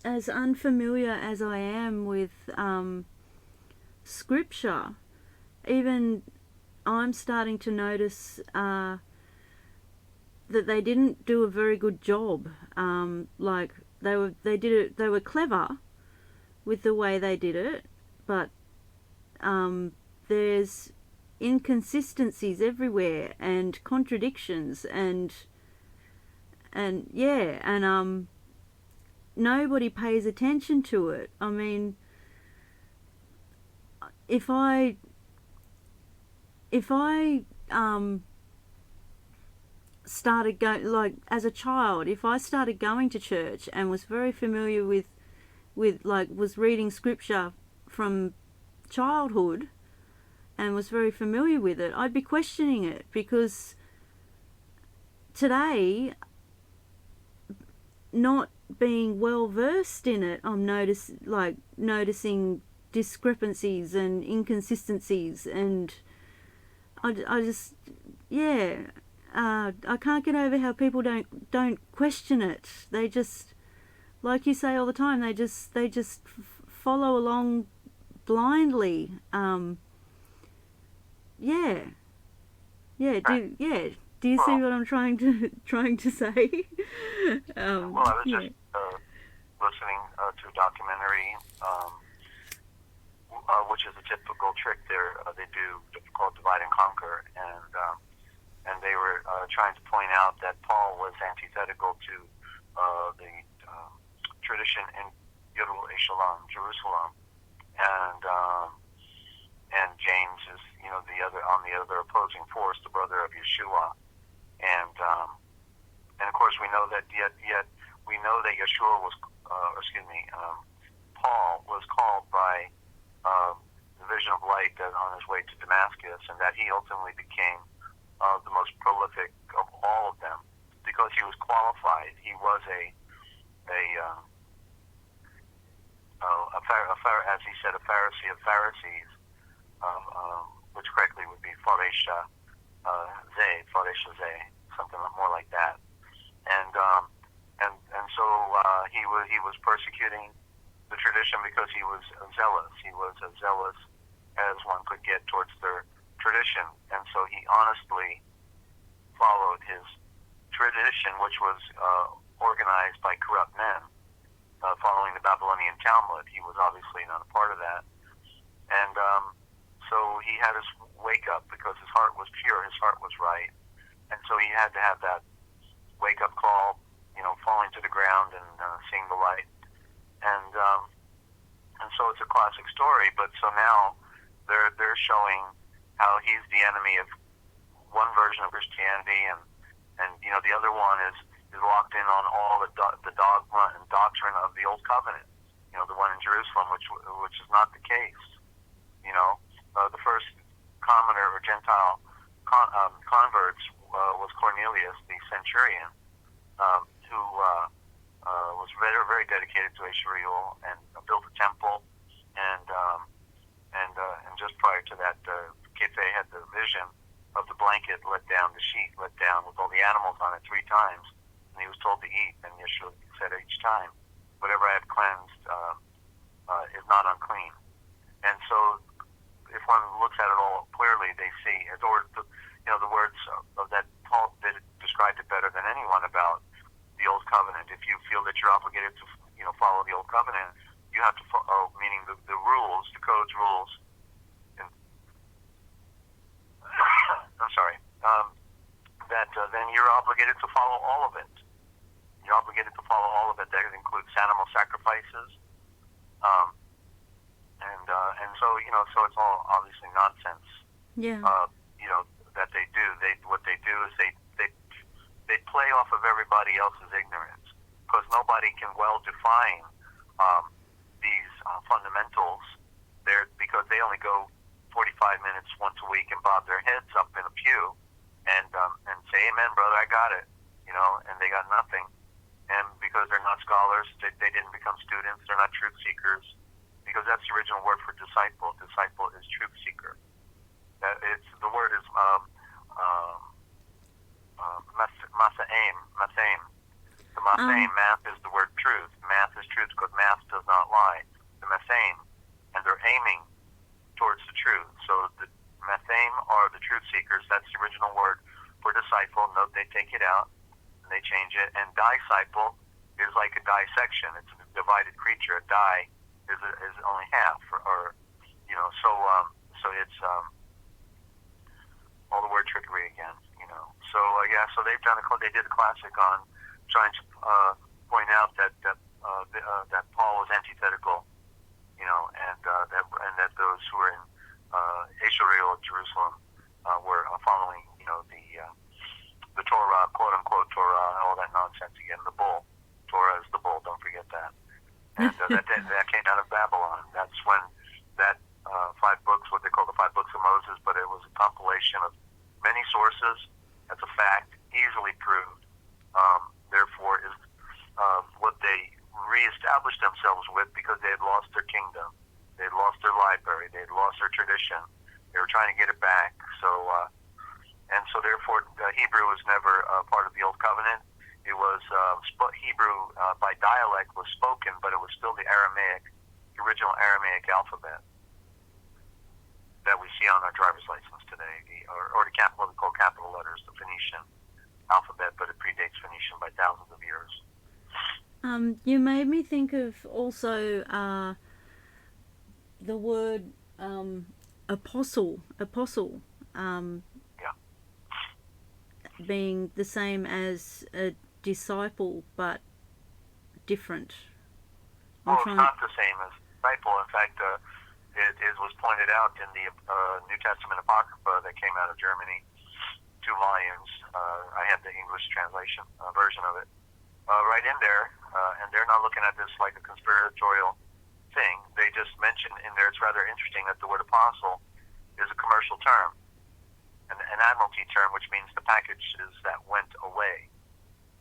as unfamiliar as I am with scripture, even I'm starting to notice that they didn't do a very good job. Like they were clever with the way they did it, but there's inconsistencies everywhere and contradictions, and nobody pays attention to it. I mean, if I started going, like as a child, if I started going to church and was very familiar with was reading scripture from childhood and was very familiar with it, I'd be questioning it, because today, not being well versed in it, I'm noticing discrepancies and inconsistencies, and I just, yeah, I can't get over how people don't question it. They just, like you say all the time, they just follow along blindly. Do you see what I'm trying to say? Well, I was just listening to a documentary, which is a typical trick there. They do called divide and conquer, and they were trying to point out that Paul was antithetical to the tradition in Jerusalem, and James is the other opposing force, the brother of Yeshua, and of course we know that yet we know that Yeshua was Paul was called by the vision of light on his way to Damascus, and that he ultimately became the most prolific of all of them because he was qualified. He was as he said, a Pharisee of Pharisees, which correctly would be Pharisha Zeh, something more like that. And so he was persecuting the tradition because he was zealous. He was as zealous as one could get towards their tradition, and so he honestly followed his tradition, which was organized by corrupt men, following the Babylonian Talmud. He was obviously not a part of that, and so he had his wake up because his heart was pure, his heart was right, and so he had to have that wake up call, falling to the ground and seeing the light, and so it's a classic story. But so now they're showing how he's the enemy of one version of Christianity, and the other one is locked in on all the dogma and doctrine of the Old Covenant, the one in Jerusalem, which is not the case. The first commoner or Gentile converts was Cornelius, the centurion, who was very, very dedicated to Israel and built a temple, and just prior to that, Kefe had the vision of the blanket let down, the sheet let down with all the animals on it 3 times, and he was told to eat, and Yeshua said each time, whatever I have cleansed is not unclean. And so if one looks at it all clearly, they see, or the words of that Paul described it better than anyone about the Old Covenant. If you feel that you're obligated to follow the Old Covenant, you have to follow, meaning the rules, the code's rules. I'm sorry. Then you're obligated to follow all of it. You're obligated to follow all of it. That includes animal sacrifices, and so it's all obviously nonsense. Yeah. That they do. What they do is they play off of everybody else's ignorance, because nobody can well define these fundamentals there, because they only go 45 minutes once a week and bob their heads up in a pew and say, "Amen, brother, I got it," and they got nothing. And because they're not scholars, they didn't become students. They're not truth seekers, because that's the original word for disciple. Disciple is truth seeker. The word is masaim. The masaim, math is the word truth. Math is truth because math does not lie. The masaim, and they're aiming towards the truth. So the masaim are the truth seekers. That's the original word for disciple. Note they take it out and they change it. And disciple is like a dissection. It's a divided creature. A die is only half, so it's all the word trickery again, So they did a classic on trying to point out that Paul was antithetical, and that those who were in Israel, Jerusalem, were following, the Torah, quote unquote Torah, all that nonsense again. The bull, Torah is the bull. Don't forget that. And that came out of Babylon. That's when that 5 books, what they call the 5 books of Moses, but it was a compilation of many sources. That's a fact, easily proved. Therefore, is what they reestablished themselves with, because they had lost their kingdom. They had lost their older tradition. They were trying to get it back. So, and so therefore, Hebrew was never part of the Old Covenant. It was Hebrew by dialect was spoken, but it was still the Aramaic, the original Aramaic alphabet that we see on our driver's license today, or the what we call capital letters, the Phoenician alphabet, but it predates Phoenician by thousands of years. You made me think of also the word apostle. Yeah. Being the same as a disciple, but different. Well, it's not the same as disciple. In fact, it was pointed out in the New Testament Apocrypha that came out of Germany, 2 volumes. I have the English translation version of it. Right in there, and they're not looking at this like a conspiratorial thing. They just mention in there, it's rather interesting that the word apostle is a commercial term, an admiralty term, which means the packages that went away.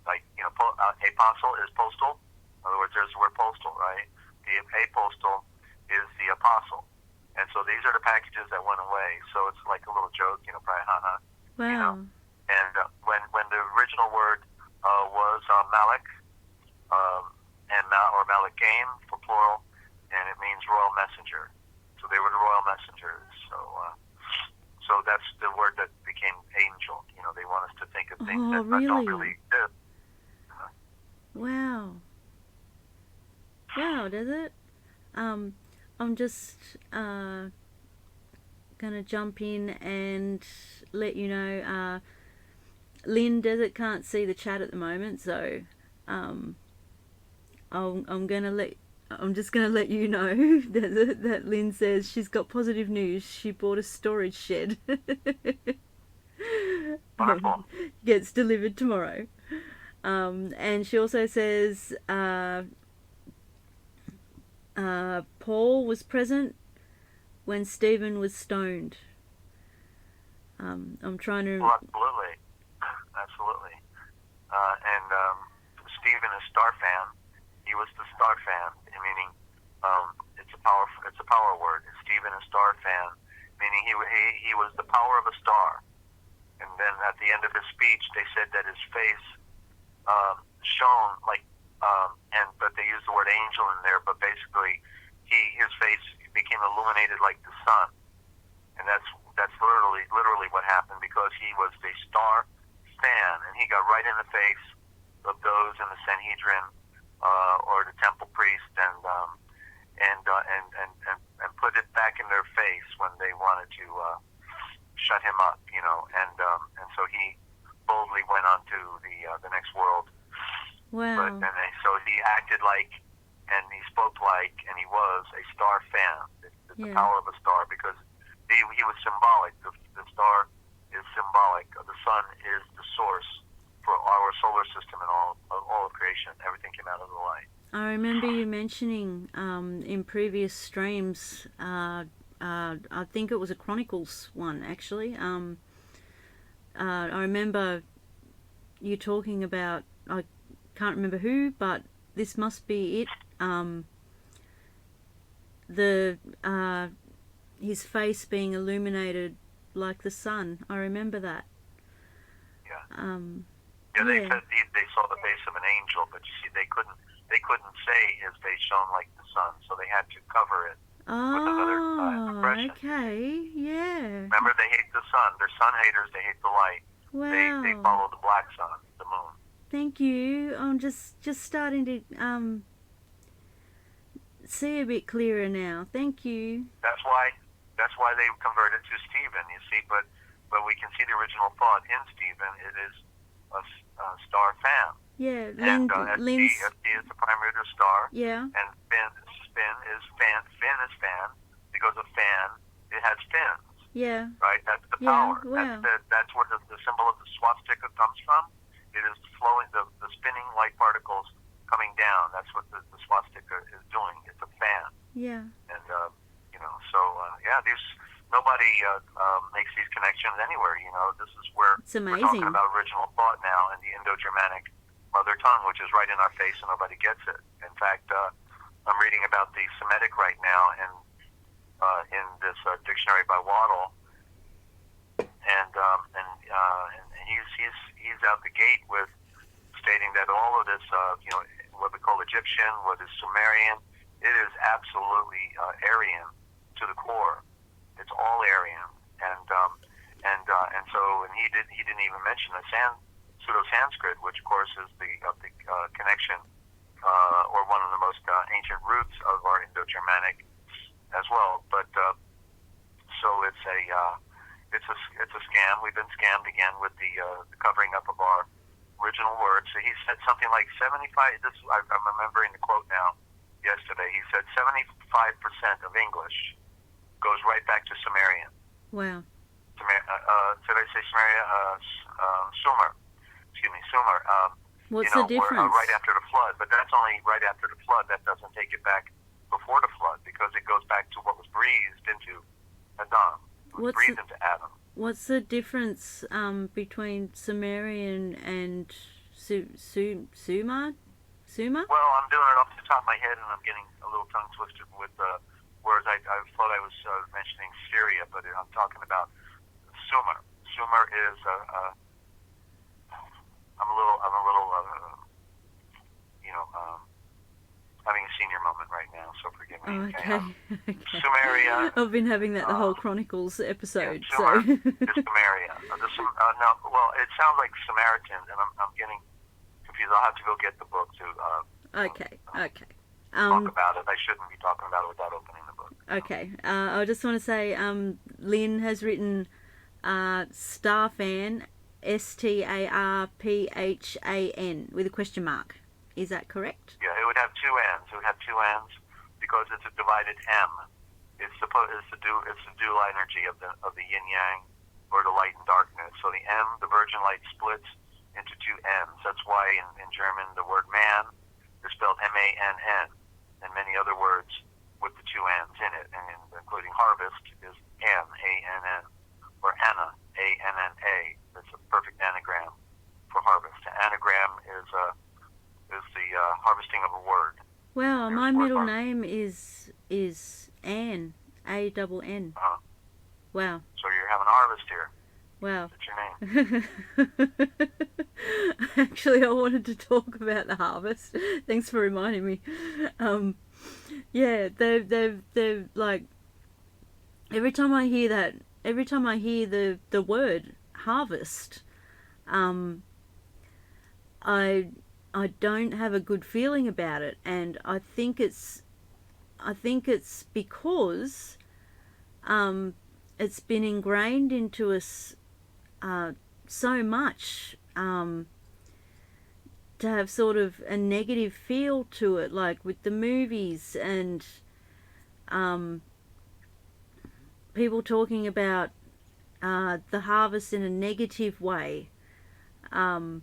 Like, apostle is postal. In other words, there's the word postal, right? The apostle is the apostle. And so these are the packages that went away. So it's like a little joke, probably, haha. Wow. And when the original word was Malak, or Malakaim for plural, and it means royal messenger. So they were the royal messengers. So that's the word that became angel. They want us to think of things that don't really exist. Wow. Wow, does it? I'm just gonna jump in and let you know. Lynn Desert can't see the chat at the moment, so I'm just gonna let you know that Lynn says she's got positive news. She bought a storage shed. Wonderful. Gets delivered tomorrow. And she also says Paul was present when Stephen was stoned. I'm trying to. Well, absolutely. And Stephen is star fan. He was the star fan, meaning it's a power word. Stephen is star fan, meaning he was the power of a star. And then at the end of his speech, they said that his face shone like, but they used the word angel in there. But basically, his face became illuminated like the sun, and that's literally what happened, because he was the star fan, and he got right in the face of those in the Sanhedrin or the temple priest, and put it back in their face when they wanted to shut him up, and so he boldly went on to the next world. Wow. But so he acted like, and he spoke like, and he was a star fan. The power of a star, because he was symbolic. The star is symbolic. The sun is the source for our solar system and all of creation. Everything came out of the light. I remember you mentioning in previous streams, I think it was a Chronicles one, actually. I remember you talking about, I can't remember who, but this must be it. His face being illuminated like the sun. I remember that. Yeah. They said they saw the face of an angel, but you see, they couldn't say his face shone like the sun, so they had to cover it with another impression. Okay, yeah. Remember, they hate the sun. They're sun haters. They hate the light. Wow. They follow the black sun, the moon. Thank you. I'm just starting to see a bit clearer now. Thank you. That's why they converted to Stephen. You see, but we can see the original thought in Stephen. It is a star fan. Yeah, and ST is the prime root of star. Yeah. And Finn is fan. Finn is fan because a fan, it has fins. Yeah. Right. That's the power. Wow. That's where the symbol of the swastika comes from. It is flowing the spinning light particles coming down. That's what the swastika is doing. It's a fan. Yeah. And nobody makes these connections anywhere. This is where it's amazing. We're talking about original thought now and the Indo-Germanic mother tongue, which is right in our face and nobody gets it. In fact, I'm reading about the Semitic right now, and in this dictionary by Waddell, and he's out the gate with stating that all of this, what we call Egyptian, what is Sumerian, it is absolutely Aryan to the core. It's all Aryan, and he didn't even mention the Pseudo-Sanskrit, which of course is the connection or one of the most ancient roots of our Indo-Germanic as well. But so it's a scam. We've been scammed again with the covering up of our original words. So he said something like 75. I'm remembering the quote now. Yesterday, he said 75% of English goes right back to Sumerian. Wow. Did I say Sumeria? Sumer. Excuse me, Sumer. What's the difference? Right after the flood, but that's only right after the flood. That doesn't take it back before the flood, because it goes back to what was breathed into Adam. Breathed into Adam. What's the difference between Sumerian and Sumer? Well, I'm doing it off the top of my head, and I'm getting a little tongue twisted with words. I thought I was mentioning Syria, but I'm talking about Sumer. Sumer is I'm a little having a senior moment right now, so forgive me. Oh, okay. Sumeria. I've been having that the whole Chronicles episode. Yeah, Sumer is Sumeria. No, well, it sounds like Samaritans, and I'm getting confused. I'll have to go get the book to Okay. talk about it. I shouldn't be talking about it without opening the book. Okay. I just want to say Lynn has written Starphan, Starphan, with a question mark. Is that correct? Yeah, it would have two N's. It would have two N's because it's a divided M. It's the dual energy of the yin yang, or the light and darkness. So the M, the virgin light, splits into two N's. That's why in German the word man is spelled M-A-N-N, and many other words with the two N's in it, and including harvest is M-A-N-N, or Anna, A-N-N-A. That's a perfect anagram for harvest. An anagram is the harvesting of a word. Well, my middle name is Anne, A-double-N. Uh-huh. Wow. So you're having a harvest here. Wow. That's your name. Actually, I wanted to talk about the harvest. Thanks for reminding me. Yeah, they've like, every time I hear the word harvest, I don't have a good feeling about it, and I think it's because it's been ingrained into us so much to have sort of a negative feel to it, like with the movies and people talking about the harvest in a negative way. I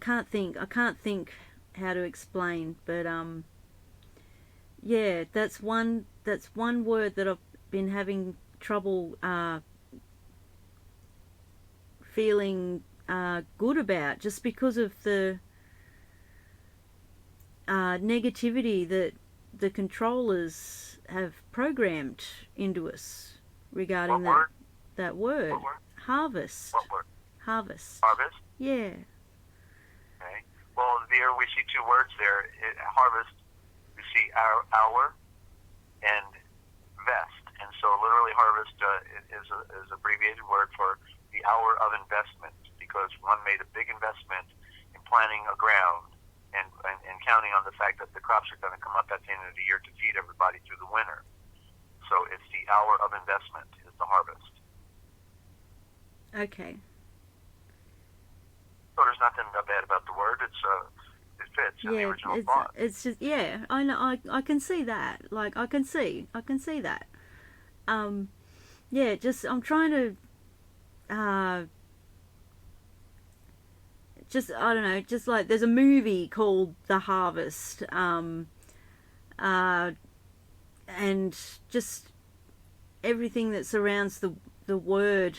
can't think how to explain, but yeah, that's one word that I've been having trouble feeling good about, just because of the negativity that the controllers have programmed into us regarding that word. What word? Harvest. What word? Harvest. Harvest? Yeah. Okay. Well, there we see two words there. Harvest, we see hour and vest. And so literally harvest is an abbreviated word for the hour of investment, because one made a big investment in planting a ground and counting on the fact that the crops are going to come up at the end of the year to feed everybody through the winter. So it's the hour of investment is the harvest. Okay. So there's nothing bad about the word. It fits in the original thought. It's just, yeah, I know, I can see that. Like, I can see that. Yeah, just, I'm trying to, just, I don't know, just like, there's a movie called The Harvest, and just everything that surrounds the word,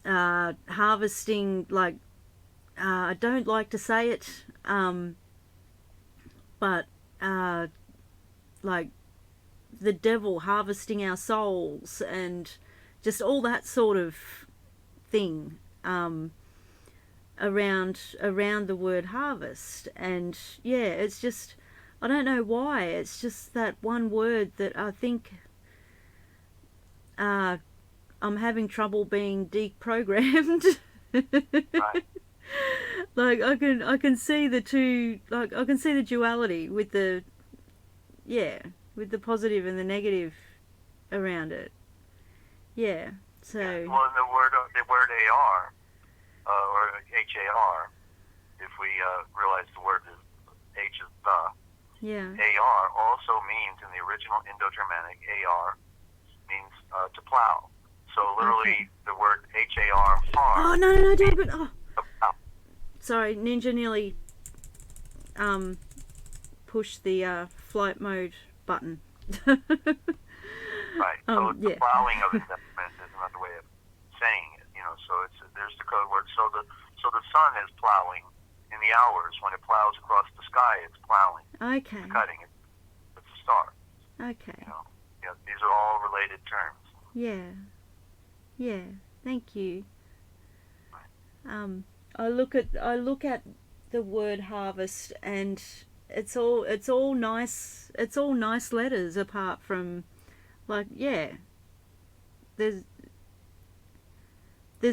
harvesting, like, I don't like to say it, but like the devil harvesting our souls and just all that sort of thing around the word harvest. And yeah, it's just, I don't know why, it's just that one word that I think I'm having trouble being deprogrammed. Right. Like I can see the two, like I can see the duality with the positive and the negative around it. Yeah. So. Yeah. Well, the word AR or HAR, if we realize the word is H is the. Yeah. AR also means, in the original Indo-Germanic, AR means to plow. So literally, the word HAR, har. Oh no, don't. Oh. Sorry, Ninja nearly pushed the flight mode button. Right. So the plowing of investment is another way of saying it. So there's the code word. So the sun is plowing in the hours when it plows across the sky. It's plowing. Okay. It's cutting. It's a star. Okay. Yeah. These are all related terms. Yeah. Yeah. Thank you. I look at the word harvest, and it's all nice letters, apart from, like, yeah, there's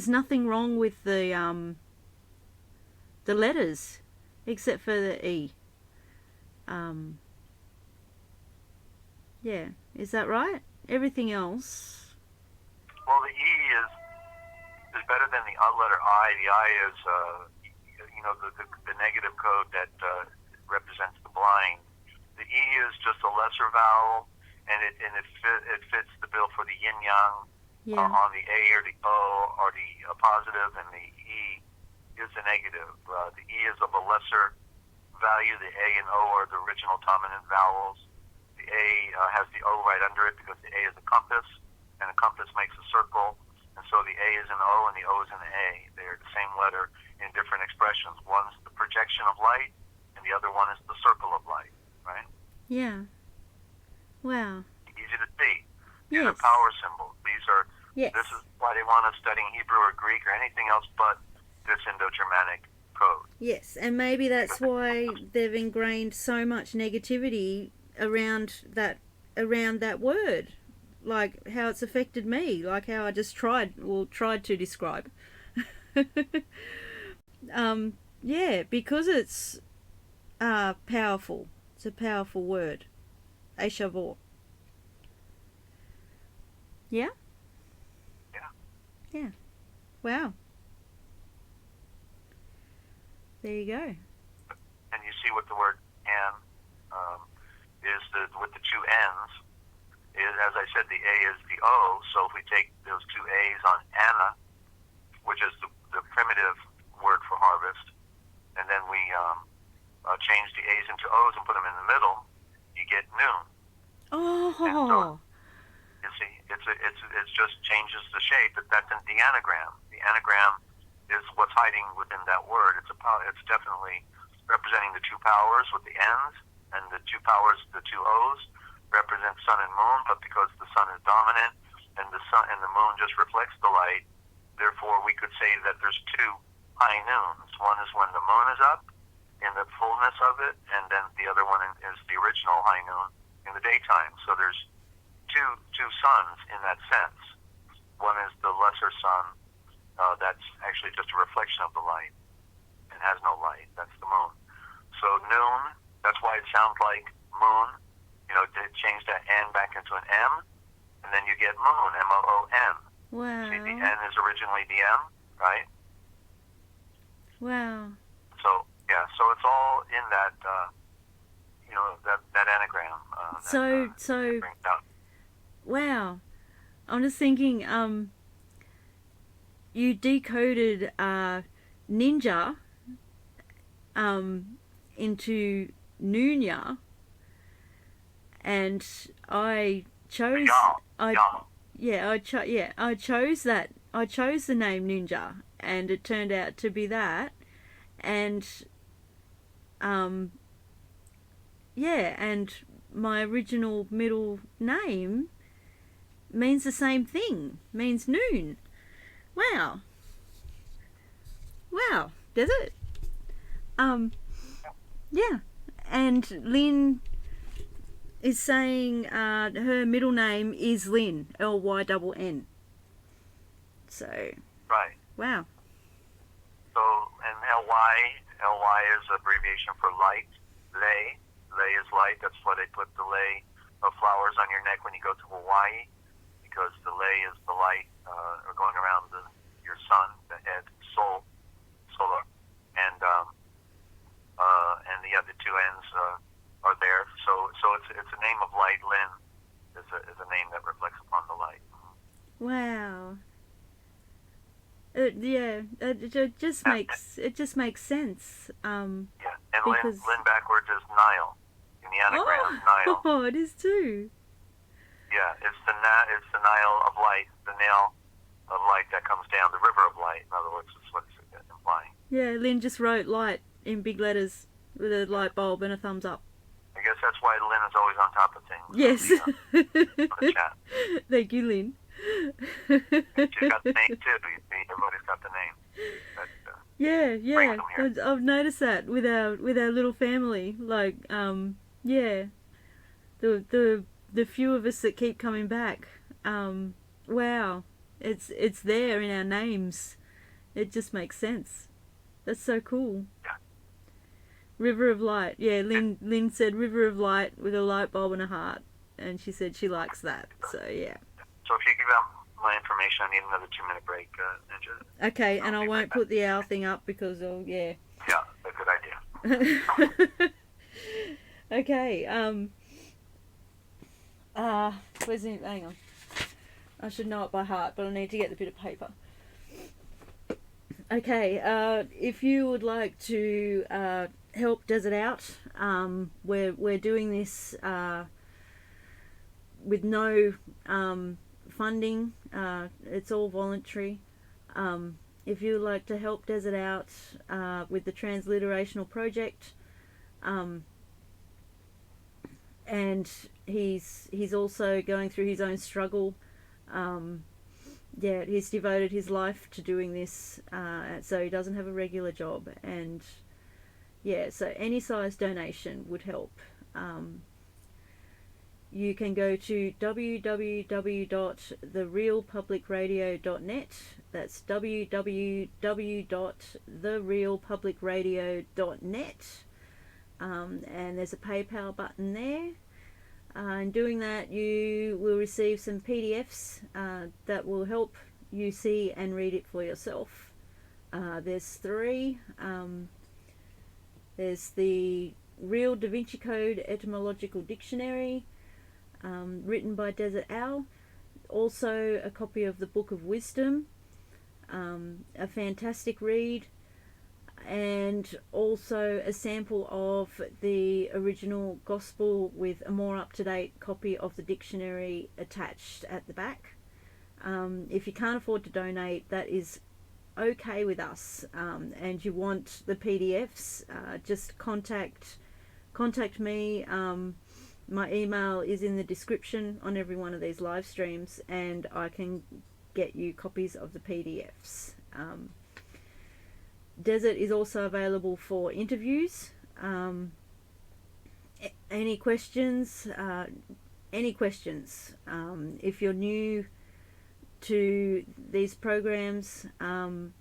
nothing wrong with the letters except for the E. Yeah, is that right? Everything else. Well, the E is better than the letter I. The I is, the negative code that represents the blind. The E is just a lesser vowel, and it fits the bill for the yin yang. Yeah. On the A or the O are the positive, and the E is the negative. The E is of a lesser value. The A and O are the original dominant vowels. The A has the O right under it because the A is a compass, and a compass makes a circle. And so the A is an O and the O is an A. They're the same letter in different expressions. One's the projection of light, and the other one is the circle of light, right? Yeah. Wow. Easy to see. These Yes. are power symbols. These are. Yes. This is why they want us studying Hebrew or Greek or anything else but this Indo-Germanic code. Yes, and maybe that's why they've ingrained so much negativity around that word. Like how it's affected me, like how I just tried to describe. Yeah, because it's powerful. It's a powerful word. Eshavor. Yeah? Yeah. Yeah. Wow. There you go. And you see what the word "an" is with the two N's. As I said, the A is the O, so if we take those two A's on Anna, which is the primitive word for harvest, and then we change the A's into O's and put them in the middle, you get noon. Oh. And so, you see, it's just changes the shape, but that's in the anagram. The anagram is what's hiding within that word. It's definitely representing the two powers with the N's, and the two powers, the two O's, represent sun and moon, but because the sun is dominant and the sun and the moon just reflects the light, therefore we could say that there's two high noons. One is when the moon is up in the fullness of it, and then the other one is the original high noon in the daytime. So there's two suns in that sense. One is the lesser sun, that's actually just a reflection of the light and has no light. That's the moon. So noon, that's why it sounds like moon. Change that N back into an M, and then you get moon, M-O-O-N. Wow. See, the N is originally the M, right? Wow. So, yeah, so it's all in that, that anagram. So, wow. I'm just thinking, you decoded ninja into Nunya, and I chose I chose that. I chose the name Ninja, and it turned out to be that. And yeah, and my original middle name means the same thing, means noon. Wow. Wow, does it? Yeah. And Lynn is saying her middle name is Lynn, Lynn. So, Right. wow. So, and Ly is abbreviation for light. Lei is light. That's why they put the lei of flowers on your neck when you go to Hawaii, because the lei is the light going around your sun, the head, solar, and the two ends are there. So it's a name of light. Lynn is a name that reflects upon the light. Wow. It just makes sense. Yeah, and because... Lynn backwards is Nile. In the anagram, Nile. Oh, it is too. Yeah, it's the Nile of light, the nail of light that comes down, the river of light. In other words, is what it's implying. Yeah, Lynn just wrote light in big letters with a light bulb and a thumbs up. I guess that's why Lynn is always on top of things. Yes. On the chat. Thank you, Lynn. She's got the name too. Everybody's got the name. But, yeah. I've noticed that with our little family. Like, yeah, the few of us that keep coming back. Wow, it's there in our names. It just makes sense. That's so cool. Yeah. River of Light. Yeah, Lynn said River of Light with a light bulb and a heart, and she said she likes that. So yeah. So if you give out my information, I need another 2-minute break, Ninja. Okay, and I won't put the owl thing up because yeah. Yeah, a good idea. Okay. Where's it? Hang on. I should know it by heart, but I need to get the bit of paper. Okay. If you would like to help Desert out, we're doing this with no funding. It's all voluntary. If you would like to help Desert out with the transliterational project, and he's also going through his own struggle. He's devoted his life to doing this, so he doesn't have a regular job, and so any size donation would help. You can go to www.therealpublicradio.net. That's www.therealpublicradio.net. And there's a PayPal button there. In doing that, you will receive some PDFs that will help you see and read it for yourself. There's 3. There's the Real Da Vinci Code Etymological Dictionary, written by Dezert-Owl. Also a copy of the Book of Wisdom, a fantastic read, and also a sample of the original gospel with a more up-to-date copy of the dictionary attached at the back. If you can't afford to donate, that is okay with us, and you want the PDFs, just contact me. My email is in the description on every one of these live streams, and I can get you copies of the PDFs. Desert is also available for interviews. Any questions? If you're new to these programs, and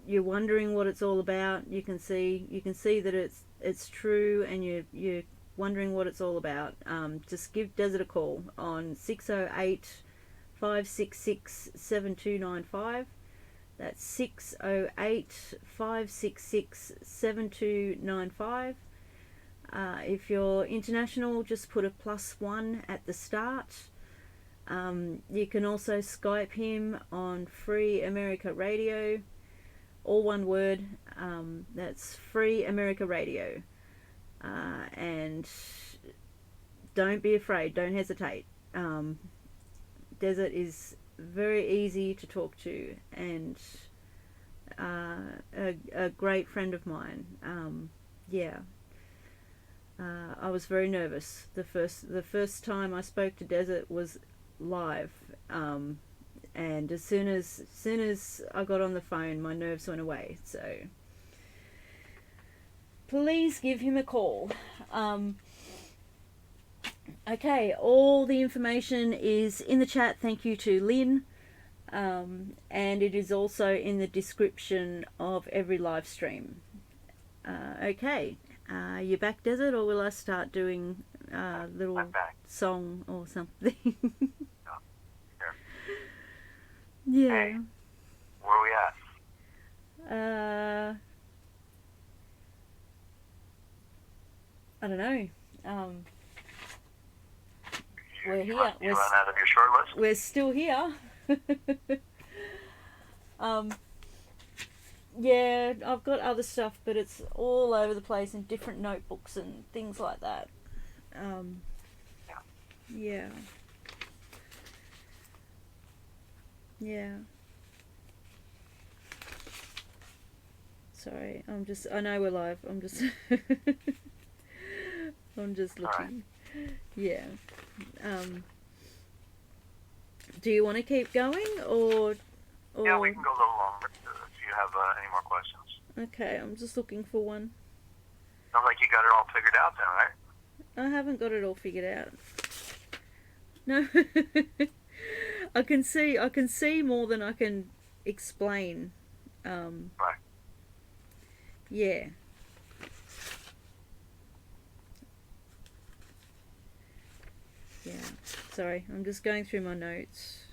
you're wondering what it's all about, you can see that it's true, and you're wondering what it's all about. Just give Desert a call on 608-566-7295. That's 608-566-7295. If you're international, just put a +1 at the start. You can also Skype him on Free America Radio, all one word. That's Free America Radio. And don't be afraid, don't hesitate. Desert is very easy to talk to, and a great friend of mine. yeah. I was very nervous. The first time I spoke to Desert was live, and as soon as I got on the phone, my nerves went away. So please give him a call. Okay, all the information is in the chat. Thank you to Lynn, and it is also in the description of every live stream. Okay. You back, Desert, or will I start doing a little song or something? No, here. Yeah. Hey, where are we at? I don't know. We're here. You run out of your short list? We're still here. Yeah, I've got other stuff, but it's all over the place in different notebooks and things like that. Yeah. Yeah. Sorry, I know we're live. I'm just looking. Right. Yeah. Do you want to keep going, or? Yeah, we can go a little longer if you have any more questions. Okay, I'm just looking for one. Sounds like you got it all figured out then, right? I haven't got it all figured out. No. I can see more than I can explain. Right. Yeah. Yeah. Sorry, I'm just going through my notes.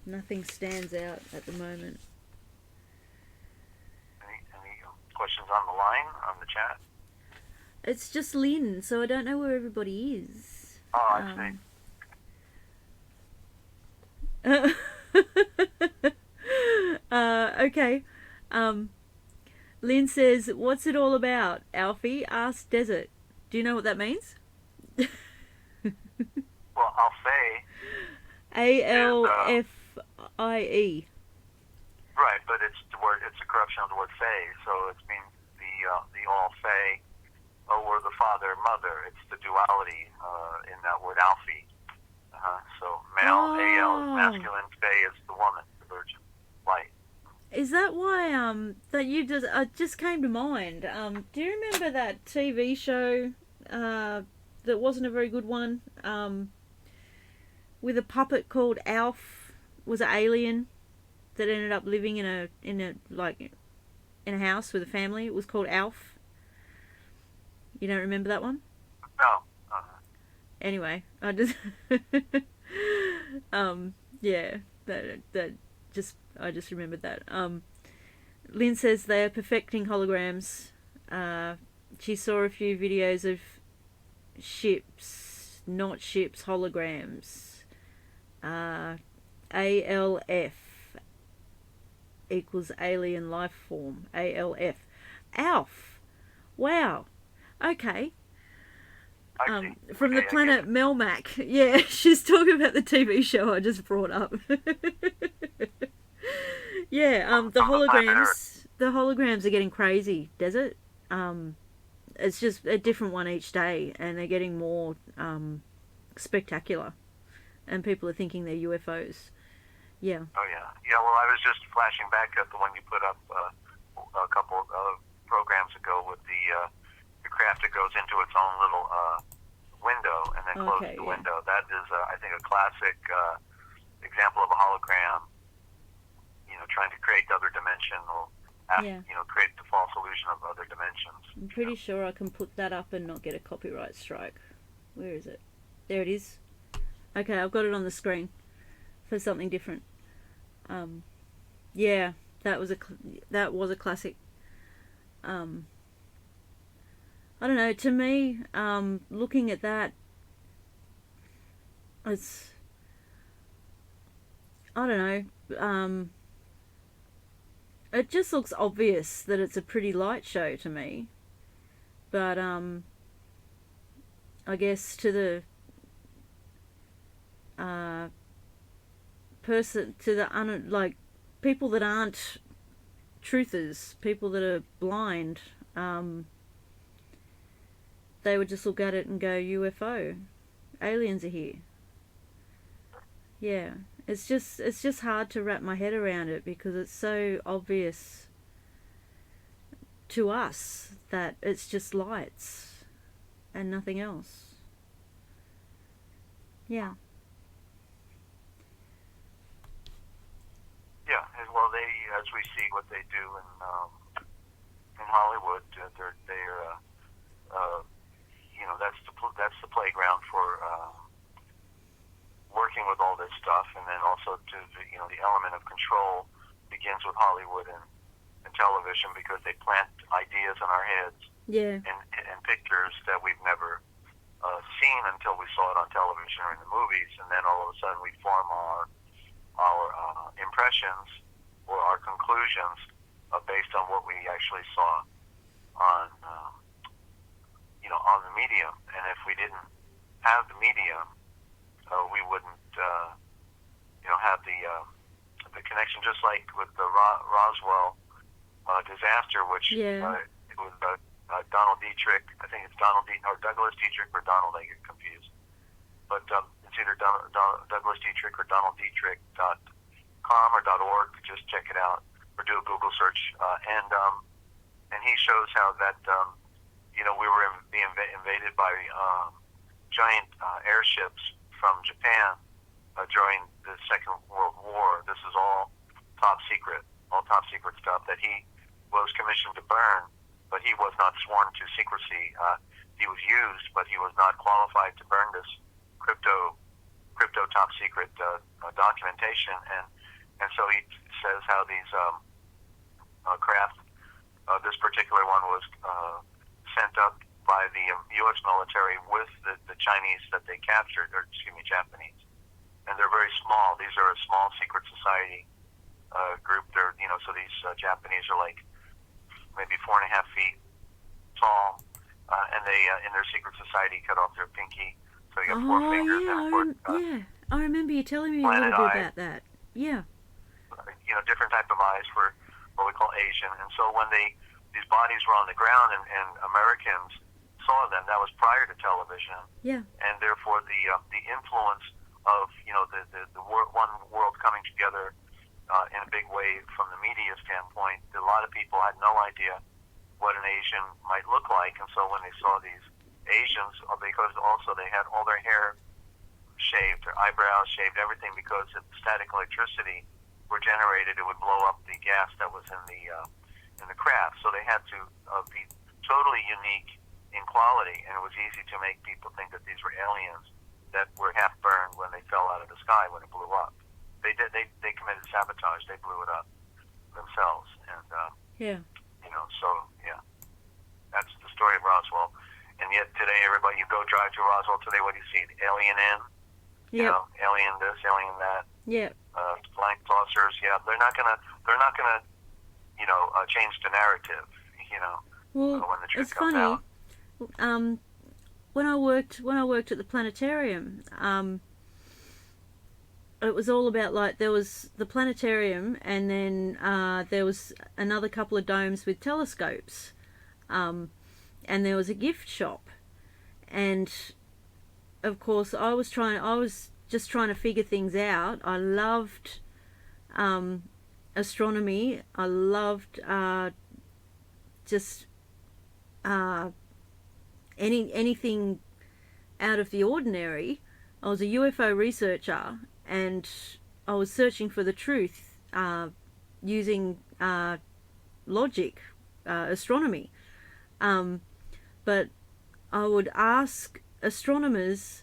Nothing stands out at the moment. Any questions on the line, on the chat? It's just Lynn, so I don't know where everybody is. Oh, I see. Okay. Lynn says, "What's it all about, Alfie? Ask Desert." Do you know what that means? Well, I'll say ALFIE. Right, but it's the word. It's a corruption of the word "fey," so it means the all fey, or the father, mother. It's the duality in that word Alfie. So male, AL is masculine, fey is the woman, the virgin, light. Is that why that you just came to mind? Do you remember that TV show that wasn't a very good one? With a puppet called Alf, was an alien that ended up living in a house with a family. It was called Alf. You don't remember that one? No. Anyway, I just yeah, I just remembered that. Lynn says they are perfecting holograms. She saw a few videos of ships, not ships, holograms. ALF equals alien life form. ALF. ALF. Wow. Okay. From the planet Melmac. Yeah, she's talking about the TV show I just brought up. Yeah, the holograms are getting crazy, Desert. It's just a different one each day, and they're getting more spectacular, and people are thinking they're UFOs. Yeah. Oh yeah, yeah. Well, I was just flashing back at the one you put up a couple of programs ago with the craft that goes into its own little window and then closes the window. That is, I think, a classic example of a hologram. Trying to create other dimension or create the false illusion of other dimensions. I'm pretty sure I can put that up and not get a copyright strike. Where is it? There it is. Okay, I've got it on the screen for something different. Yeah, that was a classic. I don't know. To me, looking at that, it's, I don't know. It just looks obvious that it's a pretty light show to me. But, I guess to the like people that aren't truthers, people that are blind, they would just look at it and go, UFO, aliens are here. Yeah, it's just hard to wrap my head around it because it's so obvious to us that it's just lights and nothing else. Yeah. Yeah, well, as we see what they do in Hollywood, they're that's the playground for working with all this stuff, and then also the element of control begins with Hollywood and television, because they plant ideas in our heads, yeah, and pictures that we've never seen until we saw it on television or in the movies, and then all of a sudden we form our impressions or our conclusions based on what we actually saw on on the medium. And if we didn't have the medium, we wouldn't have the connection. Just like with the Roswell disaster, which it was Donald Dietrich. I think it's or Douglas Dietrich or Donald. I get confused. But it's either Douglas Dietrich or DonaldDietrich.com or .org. Just check it out or do a Google search. And he shows how that we were being invaded by giant airships from Japan during the Second World War. This is all top secret stuff that he was commissioned to burn, but he was not sworn to secrecy. He was used, but he was not qualified to burn this crypto top secret documentation. And so he says how these craft, this particular one was sent up by the U.S. military with the Chinese that they captured, or Japanese. And they're very small. These are a small secret society group. They're, so these Japanese are like maybe 4.5 feet tall, and they, in their secret society, cut off their pinky. So you got 4 fingers and 4. I remember you telling me a little bit about that. Yeah. Different type of eyes for what we call Asian. And so when these bodies were on the ground and Americans saw them, that was prior to television. Yeah. And therefore the influence of the one world coming together in a big way from the media standpoint, a lot of people had no idea what an Asian might look like. And so when they saw these Asians, because also they had all their hair shaved, their eyebrows shaved, everything, because if static electricity were generated, it would blow up the gas that was in the craft. So they had to be totally unique in quality, and it was easy to make people think that these were aliens that were half burned when they fell out of the sky when it blew up. They committed sabotage. They blew it up themselves, and that's the story of Roswell. And yet today, everybody, you go drive to Roswell today, what do you see? The Alien Inn, alien this, alien that. Yeah. Flying saucers. Yeah, they're not gonna change the narrative. Well, when the truth it's comes funny. out. When I worked at the planetarium, it was all about, like, there was the planetarium, and then there was another couple of domes with telescopes, and there was a gift shop, and of course I was just trying to figure things out. I loved astronomy. I loved anything out of the ordinary. I was a UFO researcher, and I was searching for the truth using logic, astronomy. But I would ask astronomers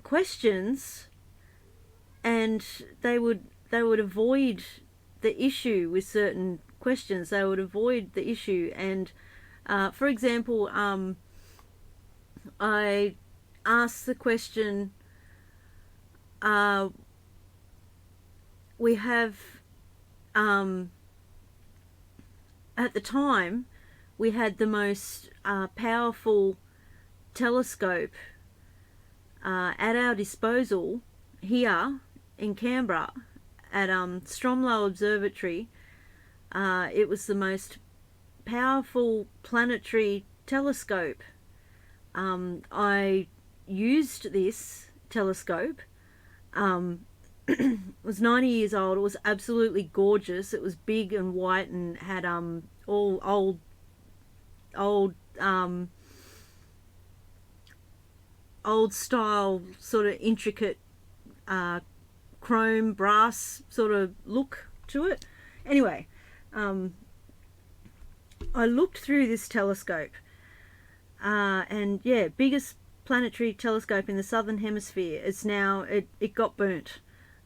questions, and they would avoid the issue with certain questions. They would avoid the issue, and for example, I asked the question, we have at the time we had the most powerful telescope at our disposal here in Canberra at Stromlo Observatory. It was the most powerful planetary telescope. I used this telescope. It was 90 years old. It was absolutely gorgeous. It was big and white and had all old style sort of intricate chrome brass sort of look to it. Anyway, I looked through this telescope, and yeah, biggest planetary telescope in the southern hemisphere. It's now it got burnt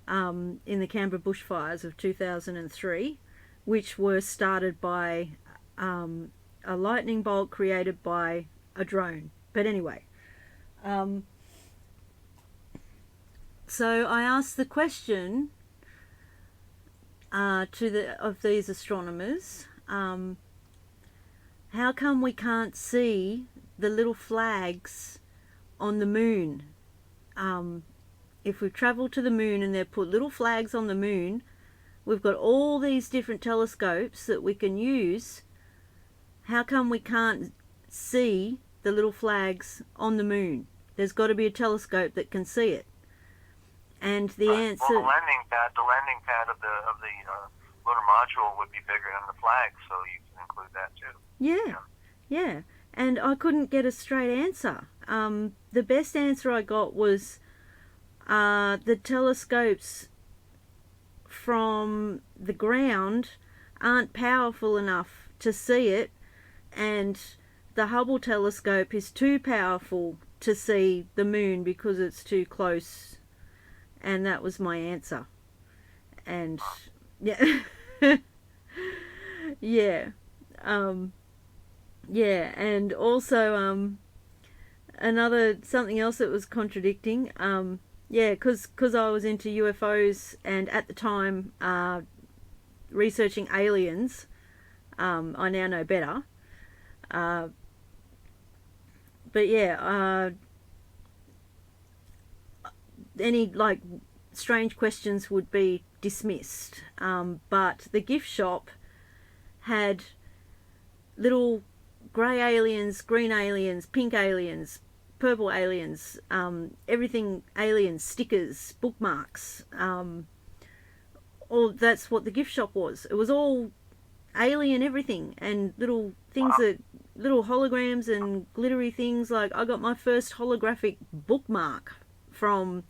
in the Canberra bushfires of 2003, which were started by a lightning bolt created by a drone. But anyway, so I asked the question of these astronomers, how come we can't see the little flags on the moon? If we've travelled to the moon and they've put little flags on the moon, we've got all these different telescopes that we can use. How come we can't see the little flags on the moon? There's got to be a telescope that can see it. And the answer... Well, the landing pad of the lunar module would be bigger than the flag, so you can include that too. Yeah. And I couldn't get a straight answer. The best answer I got was the telescopes from the ground aren't powerful enough to see it, and the Hubble telescope is too powerful to see the moon because it's too close. And that was my answer. And yeah. Yeah. Yeah, and also something else that was contradicting, because I was into UFOs and at the time researching aliens. I now know better. But yeah, any like strange questions would be dismissed. But the gift shop had little grey aliens, green aliens, pink aliens, purple aliens, everything aliens, stickers, bookmarks. All that's what the gift shop was. It was all alien everything, and little things little holograms and glittery things. Like I got my first holographic bookmark from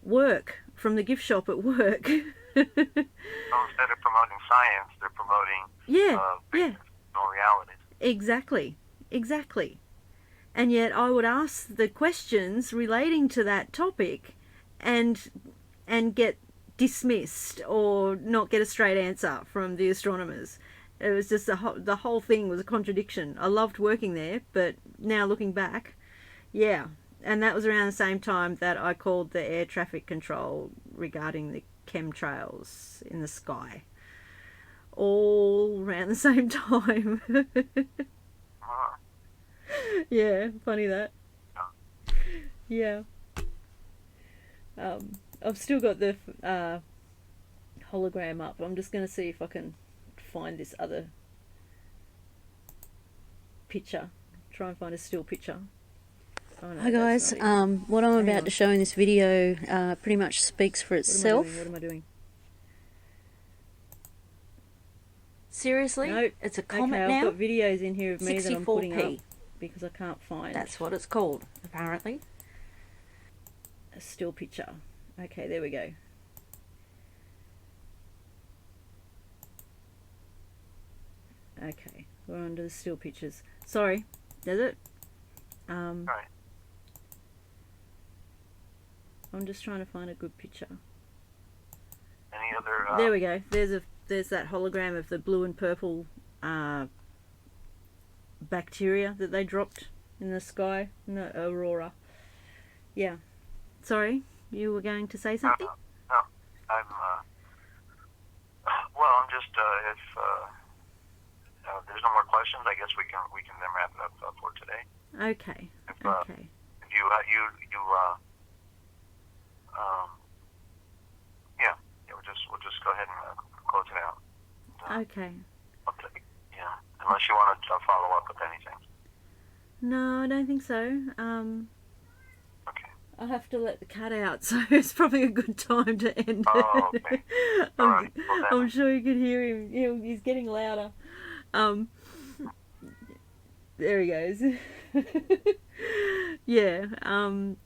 work, from the gift shop at work. So instead of promoting science, they're promoting fictional realities. Exactly. And yet I would ask the questions relating to that topic and get dismissed or not get a straight answer from the astronomers. It was just the whole thing was a contradiction. I loved working there, but now looking back, yeah. And that was around the same time that I called the air traffic control regarding the chemtrails in the sky. All around the same time. Yeah, funny that. Yeah. I've still got the hologram up. I'm just going to see if I can find this other picture. Try and find a still picture. Oh, no, hi guys, what I'm about to show in this video pretty much speaks for itself. What am I doing? Seriously? No, it's a comet now. I've got videos in here of me that I'm putting 64p. up because I can't find. That's what it's called, apparently. A still picture. Okay, there we go. Okay, we're on to the still pictures. Sorry, Desert. Right. I'm just trying to find a good picture. Any other... There we go. There's that hologram of the blue and purple bacteria that they dropped in the sky, in the Aurora. Yeah. Sorry, you were going to say something? No, I'm... well, I'm just... if there's no more questions, I guess we can then wrap it up for today. Okay. If, Okay. If you yeah, we'll just go ahead and close it out. Okay. Yeah, unless you want to follow up with anything. No, I don't think so. Okay. I'll have to let the cat out, so it's probably a good time to end Oh, it. okay. All right. Well, then, I'm sure you can hear him. He's getting louder. There he goes. Yeah.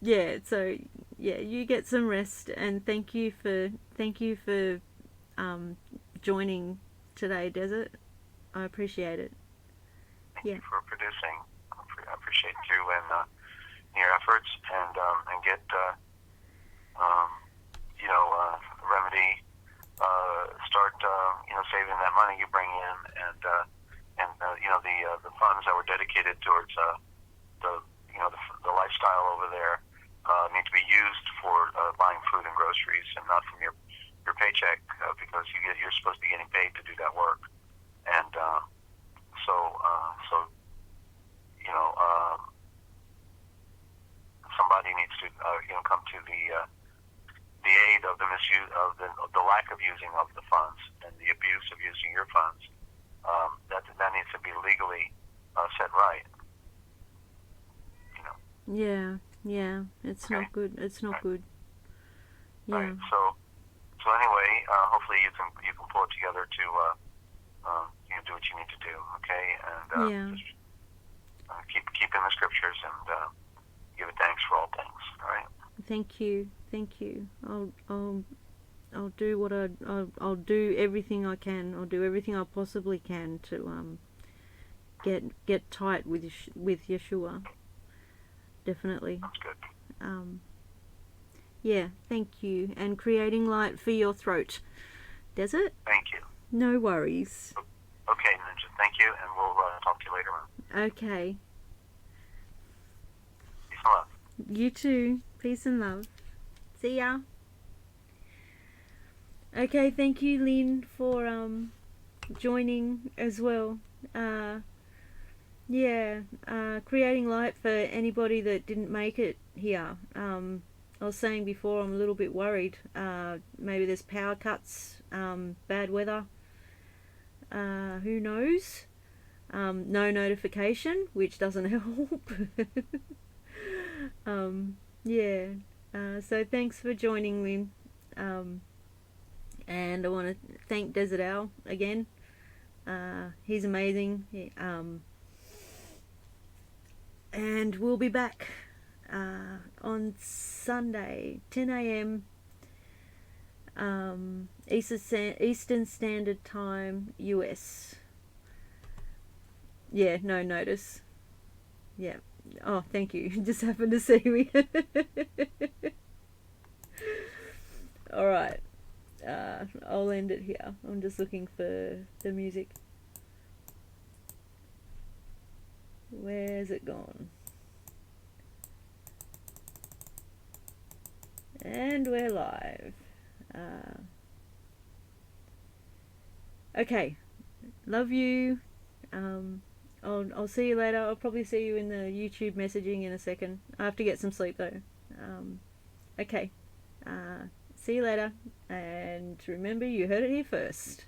Yeah. So yeah, you get some rest, and thank you for joining today, Desert. I appreciate it. thank you for producing. I appreciate you and your efforts, and get remedy. Start saving that money you bring in, and the funds that were dedicated towards the lifestyle over there need to be used for buying food and groceries, and not from your paycheck, because you're supposed to be getting paid to do that work, and somebody needs to come to the aid of the misuse of the lack of using of the funds and the abuse of using your funds. That needs to be legally set right. Yeah. It's Okay. not good. It's not good. Yeah. Right. So anyway, hopefully you can pull it together to do what you need to do. Okay, and just keep in the scriptures and give it thanks for all things. All right. Thank you. I'll do what I'll do everything I can. I'll do everything I possibly can to get tight with Yeshua. Definitely. That's good. Yeah, thank you. And creating light for your throat. Desert? Thank you. No worries. Okay, Ninja. Thank you, and we'll talk to you later on. Okay. Peace and love. You too. Peace and love. See ya. Okay, thank you, Lynn, for joining as well. Creating light for anybody that didn't make it here. I was saying before, I'm a little bit worried. Maybe there's power cuts, bad weather. Who knows? No notification, which doesn't help. So thanks for joining, Lynn. And I want to thank Dezert-Owl again. He's amazing. And we'll be back on Sunday, 10 a.m. Eastern Standard Time, US. Yeah, no notice. Yeah. Oh, thank you. Just happened to see me. All right. I'll end it here. I'm just looking for the music. Where's it gone? And we're live. Okay. Love you. I'll see you later. I'll probably see you in the YouTube messaging in a second. I have to get some sleep though. Okay. See you later. And remember, you heard it here first.